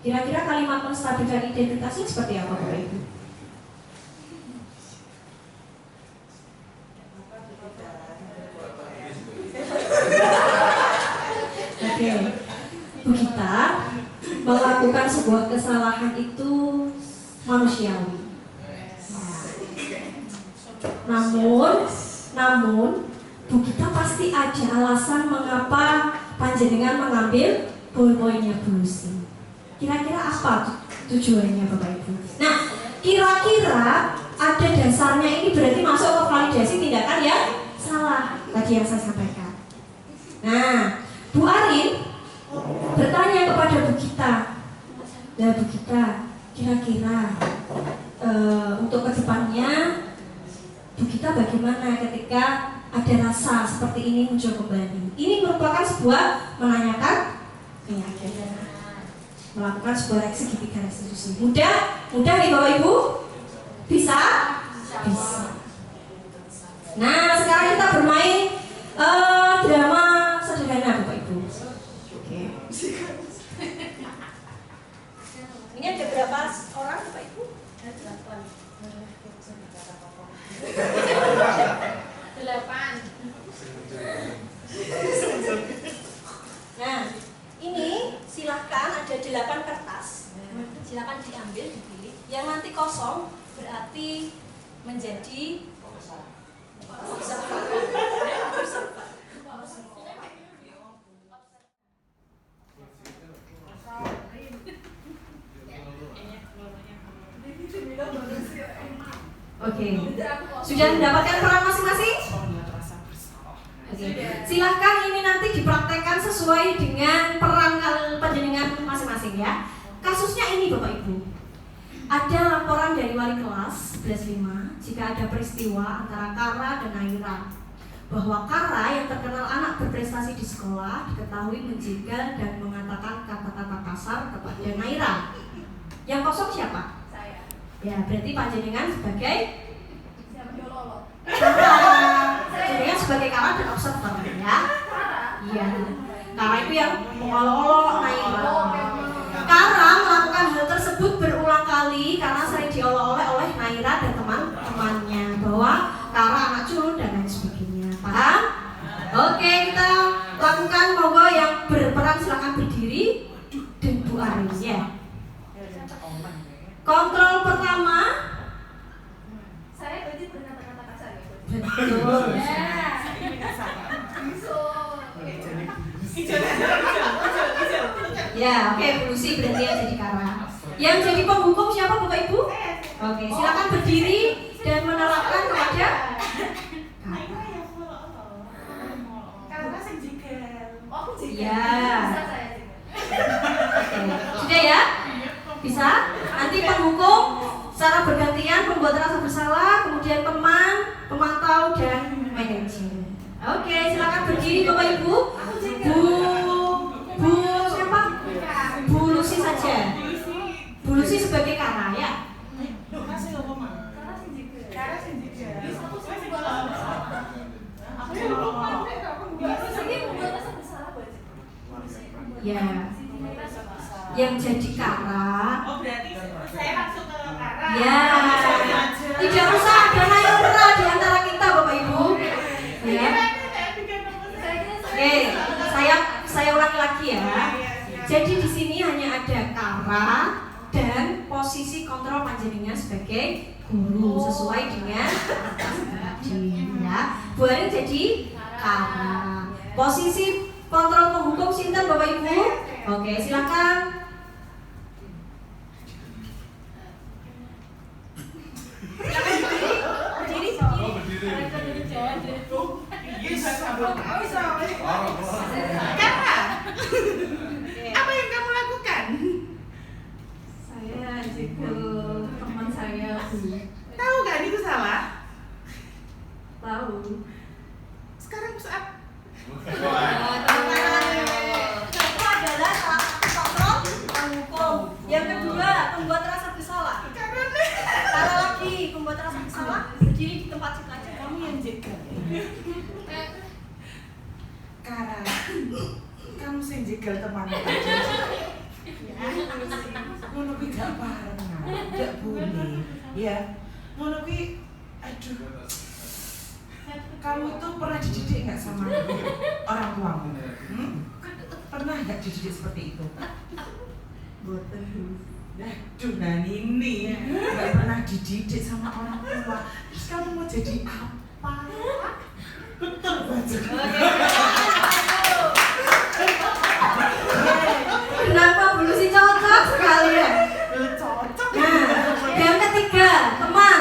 Kira-kira kalimat menstabilkan identitasnya seperti apa Bapak Ibu? Oke, Bu Gita melakukan sebuah kesalahan itu manusiawi. Namun Bu Gita pasti ada alasan mengapa panjenengan mengambil ballpointnya Bu Lucy. Kira-kira apa tujuannya Bapak Ibu? Nah, kira-kira ada dasarnya ini berarti masuk ke validasi tindakan yang salah tadi yang saya sampaikan. Nah, Bu Arin bertanya kepada Bu Gita, "Ya Bu Gita, kira-kira untuk kedepannya Bu Gita bagaimana ketika ada rasa seperti ini muncul kembali?" Ini merupakan sebuah menanyakan keyakinan, melakukan sebuah segitiga restitusi. Mudah nih Bapak Ibu? Bisa? Bisa. Nah, sekarang kita bermain drama sederhana Bapak Ibu. Oke. Ini ada berapa orang Bapak Ibu? 8. Nah, ini silahkan ada 8 kertas. Silahkan diambil, dipilih. Yang nanti kosong berarti menjadi Oke. Sudah mendapatkan peran masing-masing? Oke. Silahkan ini nanti dipraktekkan sesuai dengan peran panjenengan masing-masing ya. Kasusnya ini Bapak Ibu. Ada laporan dari wali kelas 11.5 jika ada peristiwa antara Kara dan Naira, bahwa Kara yang terkenal anak berprestasi di sekolah diketahui menjegal dan mengatakan kata-kata kasar kepada Naira. Yang kosong siapa? Saya. Ya, berarti panjenengan sebagai Kara. Panjenengan sebagai Kara dan observer ya. Iya. Kara itu yang mengolok-olok Naira. Kara melakukan hal tersebut berulang kali karena sering diolok-oleh oleh Naira dan teman-temannya bahwa Kara anak culun dan lain sebagainya. Paham? Oke, kita lakukan. Monggo yang berperan silakan berdiri dan Bu Arin ya. Kontrol pertama. Saya berarti berkata-kata kasar ya. Betul. Ya, oke, Bu Lucy berarti yang jadi Kara. Yang jadi penghukum siapa Bapak Ibu? Oke, silakan berdiri dan menerapkan kepada Kara sing jigal. Oh, jigal. Ya. Sudah ya? Bisa? Nanti penghukum secara bergantian membuat rasa bersalah, kemudian teman, pemantau dan manajer. Oke, silakan berdiri Bapak Ibu. Bu siapa? Bu Lucy saja. Bu Lucy sebagai Kara ya. Ya. Yang jadi Kara. Oh, berarti saya langsung ke Kara. Ya. Tidak usah ada Naira di antara kita Bapak Ibu. Ya. Oke, Saya ulangi lagi ya. Jadi di sini hanya ada Kara dan posisi kontrol panjenengan sebagai guru sesuai dengan tadi ya. Bu Arin jadi Kara. Posisi kontrol penghukum sinten Bapak Ibu? Oke, silakan. Apa yang kamu lakukan? Saya jegal teman saya, Bu. Tahu gak itu salah? Tahu. Sekarang saat Itu adalah salah satu kontrol penghukum. Yang kedua, pembuat rasa bersalah. Kara lagi, pembuat rasa bersalah berdiri di tempat situ aja, kamu yang jegal. Kara, kamu sing jegal teman aja. Ngono kuwi gak pareng, gak boleh. Ya, ngono kuwi aduh. Kamu tuh pernah dididik nggak sama orang tuamu? Pernah nggak dididik seperti itu? Boten, Bu. Aduh, nah ini nggak pernah dididik sama orang tua. Terus kamu mau jadi apa? Betul banget. Kenapa bulu si cocok sekali ya? Cocok. Nah, yang ketiga, teman.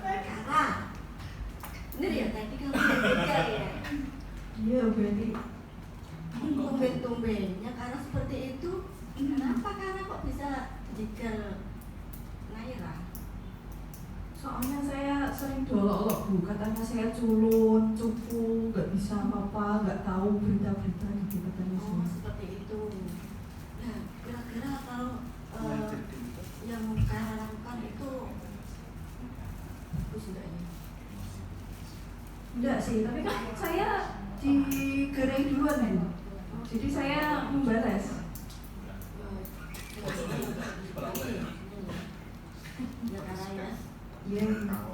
Kara, bener ya tadi kamu jegal ya? Iya, berarti Tumben-tumbennya karena seperti itu. Kenapa Kara kok bisa jegal Naira? soalnya saya sering dolok-olok, Bu. Katanya saya culun, cupu, nggak bisa apa-apa, nggak tahu berita-berita gitu katanya Oh, saya. seperti itu. Nah, kira-kira kalau yang Kara lakukan itu bagus enggak ya? Enggak sih, tapi kan saya digoreng duluan ya. Jadi saya membalas. Ya Kara ya. Iya. Nah,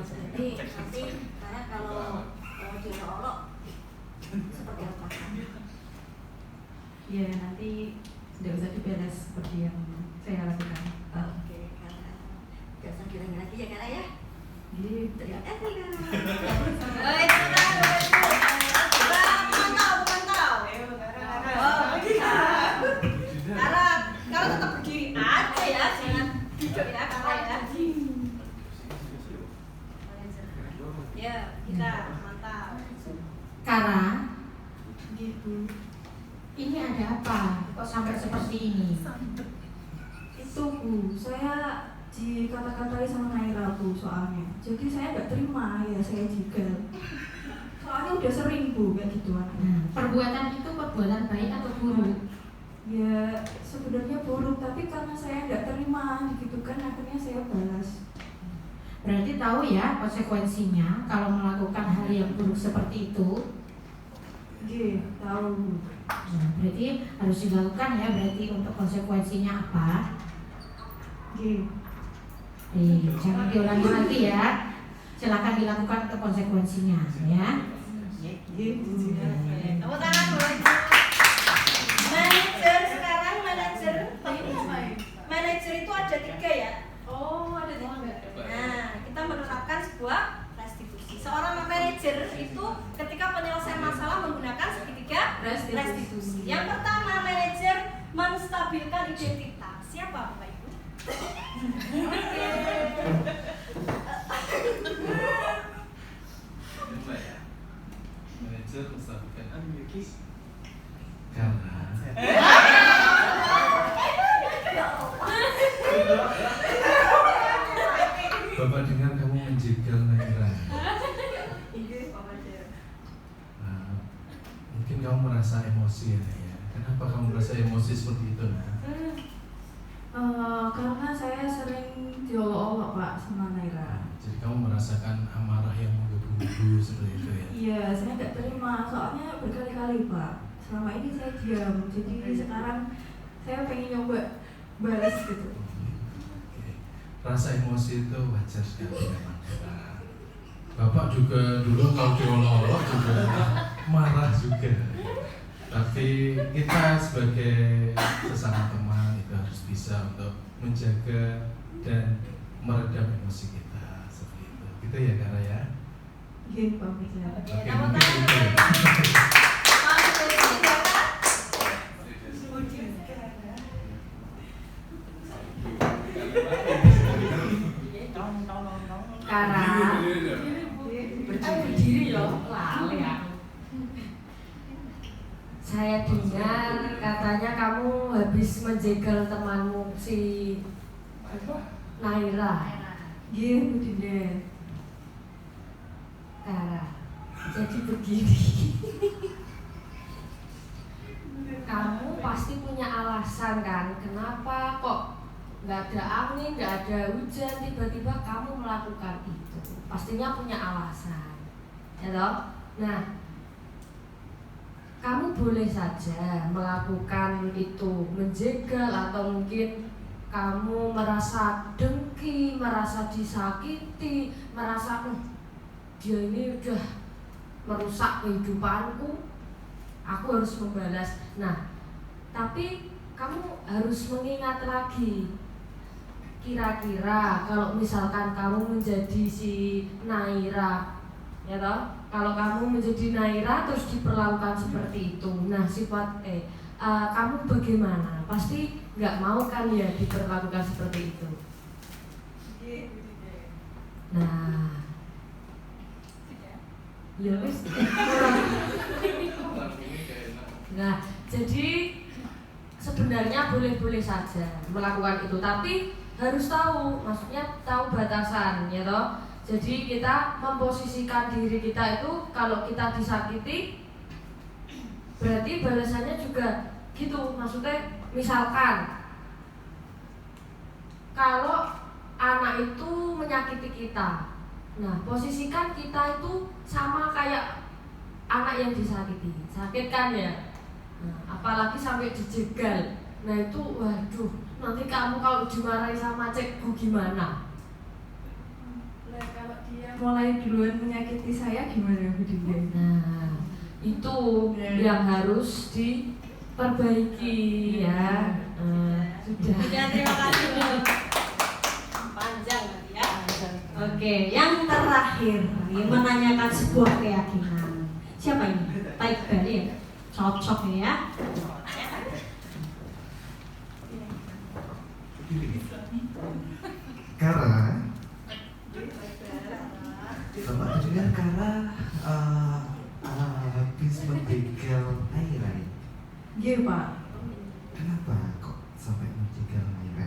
berarti nanti Kara kalau diolok-olok seperti apa? Iya, nanti tidak usah dibalas seperti yang saya lakukan. Oke, Kara. Gak usah diulangi lagi ya Kara ya. Iya. Terima kasih Kara. Baik, Kara tetap berdiri aja ya, jangan duduk ya Kara ya. Ya, kita mantap. Kara, Gitu. ini ada apa? Kok sampai seperti ini? Itu, Bu, saya dikata-katai sama Naira, Bu, soalnya. Jadi saya nggak terima ya, saya jegal. Soalnya udah sering, Bu, kayak gituan. Perbuatan itu perbuatan baik atau buruk? Ya sebenarnya buruk, tapi karena saya nggak terima gitu kan, akhirnya saya balas. Berarti tahu ya konsekuensinya kalau melakukan hal yang buruk seperti itu. Iya, tahu. Nah, berarti harus dilakukan ya, berarti untuk konsekuensinya apa? Iya. Jangan diulangi lagi ya. Silakan dilakukan untuk konsekuensinya ya. Tepuk tangan boleh. Manajer sekarang, manajer itu ada 3 ya. Oh, ada 3. Nah, kita menerapkan sebuah restitusi. Seorang manajer itu ketika penyelesaian masalah menggunakan segitiga restitusi. Yang pertama, manajer menstabilkan identitas. Siapa Bapak Ibu? Manajer menstabilkan Bapak dengar kamu menjegal Naira. Mungkin kamu merasa emosi ya. Kenapa kamu merasa emosi seperti itu, Nah? Karena saya sering diolok-olok, Pak, sama Naira. Jadi kamu merasakan amarah yang menggebu-gebu seperti itu ya? Iya, saya nggak terima. Soalnya berkali-kali, Pak. Selama ini saya diam. Jadi sekarang saya pengen nyoba balas gitu. Oke. rasa emosi itu wajar sekali memang. Bapak juga dulu kalau diolok-olok juga marah juga. Tapi kita sebagai sesama teman itu harus bisa untuk menjaga dan meredam emosi kita seperti itu. Gitu ya Kara ya. Iya Pak Bisa. Oke, mungkin itu ya. Kara berdiri loh, lali aku. Saya dengar katanya kamu habis menjegal temanmu si Naira. Iya Bu Dinda. Kara, jadi begini. Kamu pasti punya alasan kan, kenapa kok nggak ada angin, nggak ada hujan, tiba-tiba kamu melakukan itu. Pastinya punya alasan, ya toh? Nah, kamu boleh saja melakukan itu, menjegal atau mungkin kamu merasa dengki, merasa disakiti, merasa dia ini udah merusak kehidupanku, aku harus membalas. Nah, tapi kamu harus mengingat lagi, kira-kira kalau misalkan kamu menjadi si Naira, ya toh, kalau kamu menjadi Naira terus diperlakukan seperti itu, nah sifat kamu bagaimana? Pasti nggak mau kan ya diperlakukan seperti itu. Nah, ya wis. Nah, jadi sebenarnya boleh-boleh saja melakukan itu, tapi harus tahu, maksudnya tahu batasan, ya toh. Jadi kita memposisikan diri kita itu, kalau kita disakiti, berarti balasannya juga gitu. Maksudnya, misalkan kalau anak itu menyakiti kita, nah posisikan kita itu sama kayak anak yang disakiti, sakit kan ya. Nah, apalagi sampai dijegal, nah itu waduh, nanti kamu kalau dimarahi sama cekku gimana? Nah, kalau dia mulai duluan menyakiti saya gimana Bu Dinda? Nah, itu yang harus diperbaiki ya. Sudah. Terima kasih Bu. Panjang nanti ya. Oke, yang terakhir yang menanyakan sebuah keyakinan. Siapa ini? Baik Bali ya? Cocok ya. Kara, Bapak dengar Kara habis menjegal Naira. Iya Pak. Kenapa kok sampai menjegal Naira?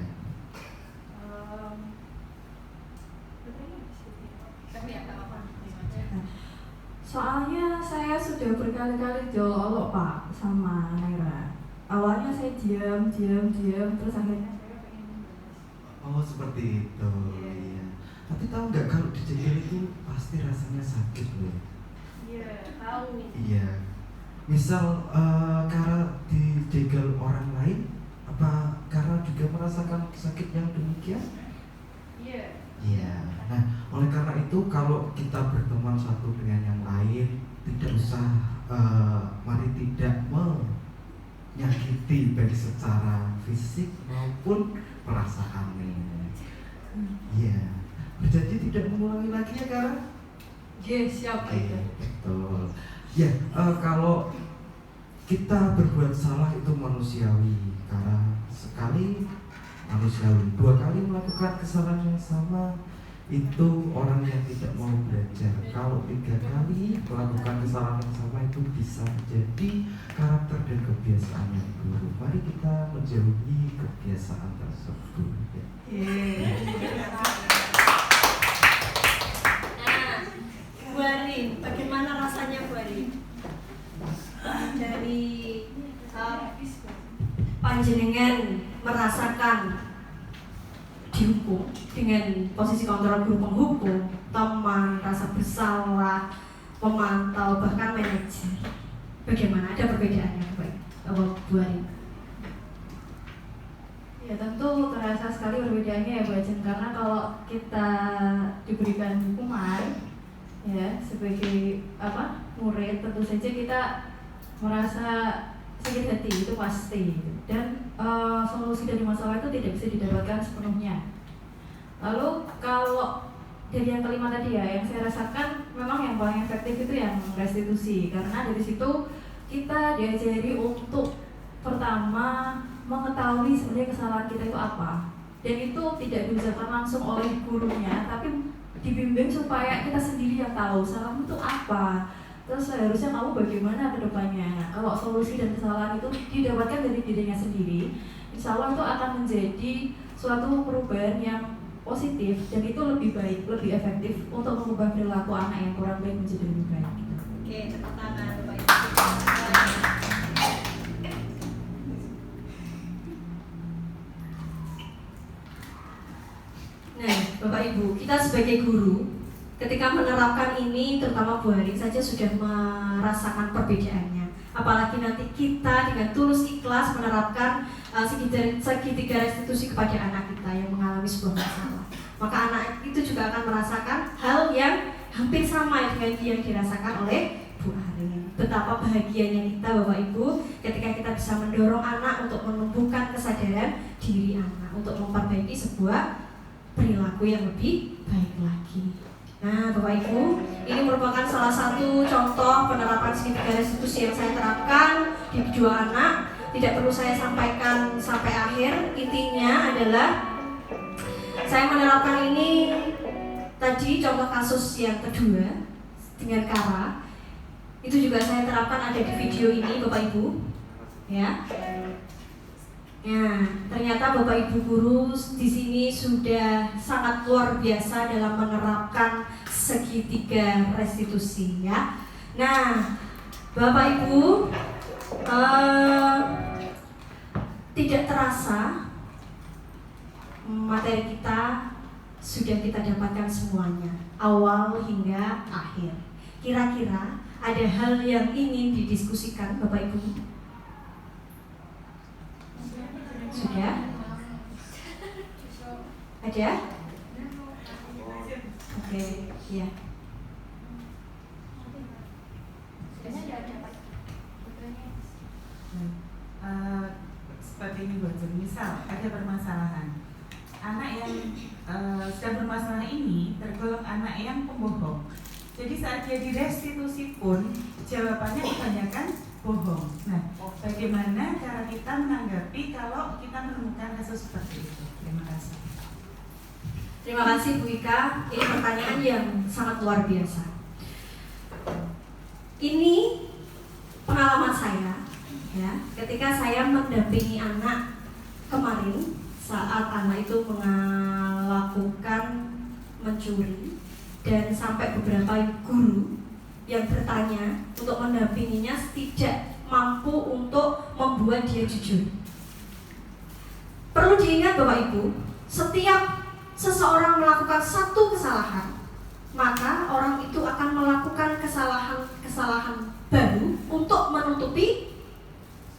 Soalnya saya sudah berkali-kali diolok-olok Pak sama Naira. Awalnya saya diam, terus akhirnya saya pengen membalas. Oh seperti itu, iya. Tapi tahu nggak kalau dijegal itu pasti rasanya sakit loh. Iya, tahu. Iya. Misal Kara dijegal orang lain, apa Kara juga merasakan sakit yang demikian? Iya. Iya. Nah, oleh karena itu kalau kita berteman satu dengan yang lain, tidak usah mari tidak menyakiti baik secara fisik maupun perasaannya. Iya. Berjanji tidak mengulangi lagi ya Kara? Iya, siap itu. Betul. Ya, kalau kita berbuat salah itu manusiawi, karena sekali manusiawi, 2 kali melakukan kesalahan yang sama itu orang yang tidak mau belajar. Kalau 3 kali melakukan kesalahan yang sama itu bisa menjadi karakter dan kebiasaan yang buruk. Mari kita menjauhi kebiasaan tersebut. Nah, Bu Arin, bagaimana rasanya Bu Arin? Dari panjenengan merasakan dihukum dengan posisi kontrol guru penghukum, teman, rasa bersalah, pemantau, bahkan manajer. Bagaimana? Ada perbedaannya Bu Arin? Ya Ya tentu terasa sekali perbedaannya ya Bu Ajeng, karena kalau kita diberikan hukuman ya sebagai murid, tentu saja kita merasa sakit hati, itu pasti. Dan solusi dari masalah itu tidak bisa didapatkan sepenuhnya. Lalu kalau dari yang kelima tadi ya, yang saya rasakan memang yang paling efektif itu yang restitusi, karena dari situ kita diajari untuk pertama mengetahui sebenarnya kesalahan kita itu apa, dan itu tidak diucapkan langsung oleh gurunya, tapi dibimbing supaya kita sendiri yang tahu salahmu itu apa, terus seharusnya kamu bagaimana ke depannya. Nah, kalau solusi dan kesalahan itu didapatkan dari dirinya sendiri, insya Allah itu akan menjadi suatu perubahan yang positif, dan itu lebih baik, lebih efektif untuk mengubah perilaku anak yang kurang baik menjadi lebih baik. Oke, tepuk tangan Bapak Ibu. Nah, Bapak Ibu, kita sebagai guru ketika menerapkan ini, terutama Bu Haring saja sudah merasakan perbedaannya. Apalagi nanti kita dengan tulus ikhlas menerapkan segitiga restitusi kepada anak kita yang mengalami sebuah masalah. Maka anak itu juga akan merasakan hal yang hampir sama dengan yang dirasakan oleh Bu Haring. Betapa bahagianya kita Bapak Ibu ketika kita bisa mendorong anak untuk menumbuhkan kesadaran diri anak, untuk memperbaiki sebuah perilaku yang lebih baik lagi. Nah, Bapak Ibu, ini merupakan salah satu contoh penerapan segitiga restitusi yang saya terapkan di dua anak. Tidak perlu saya sampaikan sampai akhir. Intinya adalah saya menerapkan ini tadi contoh kasus yang kedua dengan Kara. Itu juga saya terapkan ada di video ini, Bapak Ibu. Ya. Nah, ternyata Bapak Ibu guru di sini sudah sangat luar biasa dalam menerapkan segitiga restitusi ya. Nah, Bapak Ibu tidak terasa materi kita sudah kita dapatkan semuanya, awal hingga akhir. Kira-kira ada hal yang ingin didiskusikan Bapak Ibu? Sudah? Ada? Oke, ya. Seperti ini Bu Ajeng, misal ada permasalahan anak yang sedang bermasalah ini tergolong anak yang pembohong. Jadi saat dia direstitusi pun jawabannya kebanyakan bohong. Nah, bagaimana cara kita menanggapi kalau kita menemukan kasus seperti itu? Terima kasih. Terima kasih Bu Ika. Ini pertanyaan yang sangat luar biasa. Ini pengalaman saya, ya, ketika saya mendampingi anak kemarin saat anak itu melakukan mencuri, dan sampai beberapa guru yang bertanya untuk mendampinginya tidak mampu untuk membuat dia jujur. Perlu diingat Bapak Ibu, setiap seseorang melakukan satu kesalahan, maka orang itu akan melakukan kesalahan baru untuk menutupi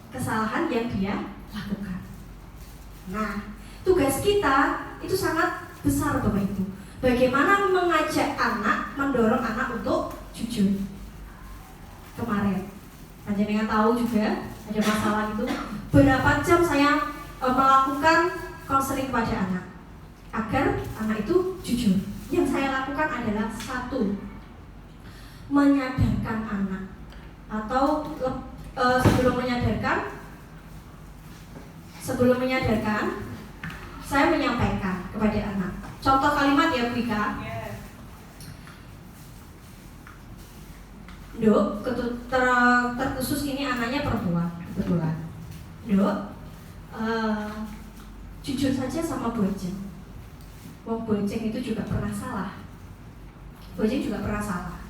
kesalahan yang dia lakukan. Nah, tugas kita itu sangat besar Bapak Ibu. Bagaimana mengajak anak, mendorong anak untuk jujur. Kemarin Panjenengan tahu juga ada masalah itu. Berapa jam saya melakukan konseling kepada anak agar anak itu jujur. Yang saya lakukan adalah satu, menyadarkan anak, atau sebelum menyadarkan saya menyampaikan kepada anak. Contoh kalimat ya Bu Ika. Dok, terkhusus ini anaknya perempuan kebetulan. Dok, jujur saja sama Bu Ajeng. Wong Bu Ajeng itu juga pernah salah. Bu Ajeng juga pernah salah.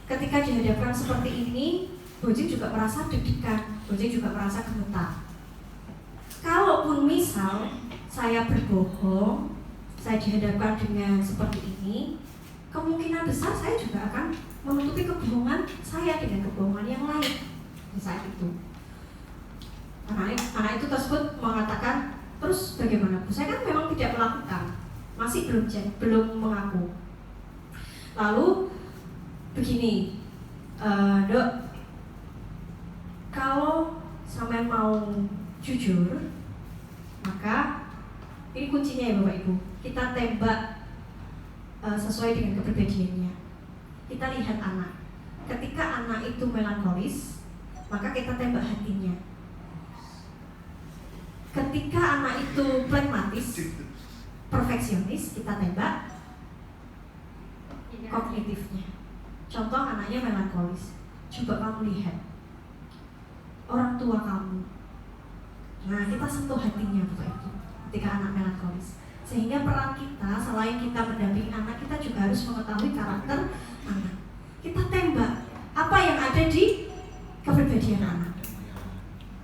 Ketika dihadapkan seperti ini, Bu Ajeng juga merasa deg-degan, Bu Ajeng juga merasa gemetar. Kalaupun misal saya berbohong, saya dihadapkan dengan seperti ini, kemungkinan besar saya juga akan menutupi kebohongan saya dengan kebohongan yang lain di saat itu. Anak itu tersebut mengatakan, Terus bagaimana Bu? Saya kan memang tidak melakukan, masih belum mengaku. Lalu begini, Dok, kalau sampai mau jujur, maka ini kuncinya ya Bapak Ibu, kita tembak sesuai dengan kepribadiannya. Kita lihat anak, ketika anak itu melankolis, maka kita tembak hatinya. Ketika anak itu pragmatis, perfeksionis, kita tembak kognitifnya. Contoh, anaknya melankolis, coba kamu lihat orang tua kamu. Nah, kita sentuh hatinya Bapak Ibu ketika anak melankolis. Sehingga peran kita, selain kita mendampingi anak, kita juga harus mengetahui karakter anak. Kita tembak apa yang ada di kepribadian anak.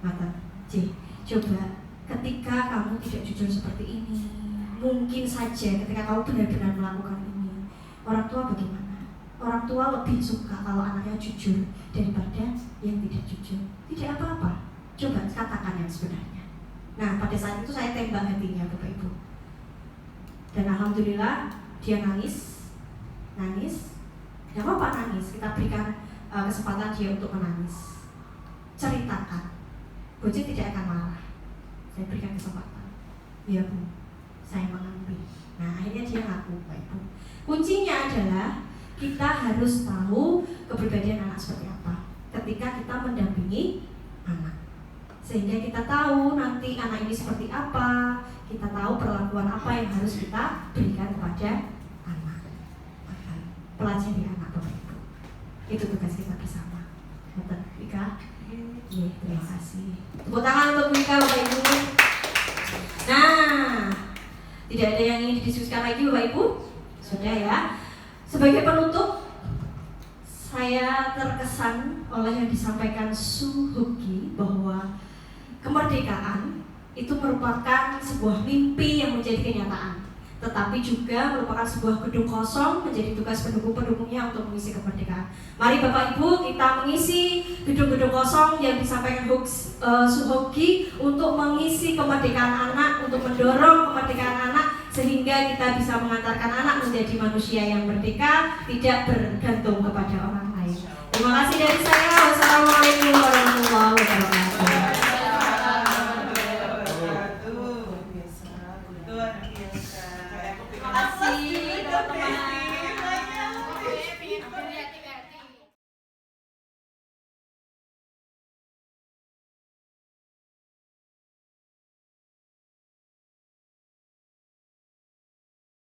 Mata C, coba ketika kamu tidak jujur seperti ini, mungkin saja ketika kamu benar-benar melakukan ini, orang tua bagaimana? Orang tua lebih suka kalau anaknya jujur daripada yang tidak jujur. Tidak apa-apa, coba katakan yang sebenarnya. Nah, pada saat itu saya tembak hatinya Bapak Ibu. Dan alhamdulillah dia nangis. Gak apa-apa nangis, kita berikan kesempatan dia untuk menangis. Ceritakan, Bocil tidak akan marah. Saya berikan kesempatan. Ya Bu, saya mengambil. Nah, akhirnya dia ngaku Bapak Ibu. Kuncinya adalah kita harus tahu kepribadian anak seperti apa ketika kita mendampingi anak, sehingga kita tahu nanti anak ini seperti apa, kita tahu perlakuan apa yang harus kita berikan kepada anak. Pelajari anak Bapak Ibu, itu tugas kita bersama. Betul, Wika? Iya, terima kasih. Tepuk tangan untuk Wika Bapak Ibu. Nah, tidak ada yang ingin didiskusikan lagi Bapak Ibu? Sudah ya. Sebagai penutup, saya terkesan oleh yang disampaikan Su Huki bahwa kemerdekaan itu merupakan sebuah mimpi yang menjadi kenyataan, tetapi juga merupakan sebuah gedung kosong menjadi tugas pendukung-pendukungnya untuk mengisi kemerdekaan. Mari Bapak Ibu kita mengisi gedung-gedung kosong yang disampaikan Su Huki untuk mengisi kemerdekaan anak, untuk mendorong kemerdekaan anak, sehingga kita bisa mengantarkan anak menjadi manusia yang merdeka, tidak bergantung kepada orang lain. Terima kasih dari saya. Wassalamualaikum warahmatullahi wabarakatuh. Terima kasih teman-teman.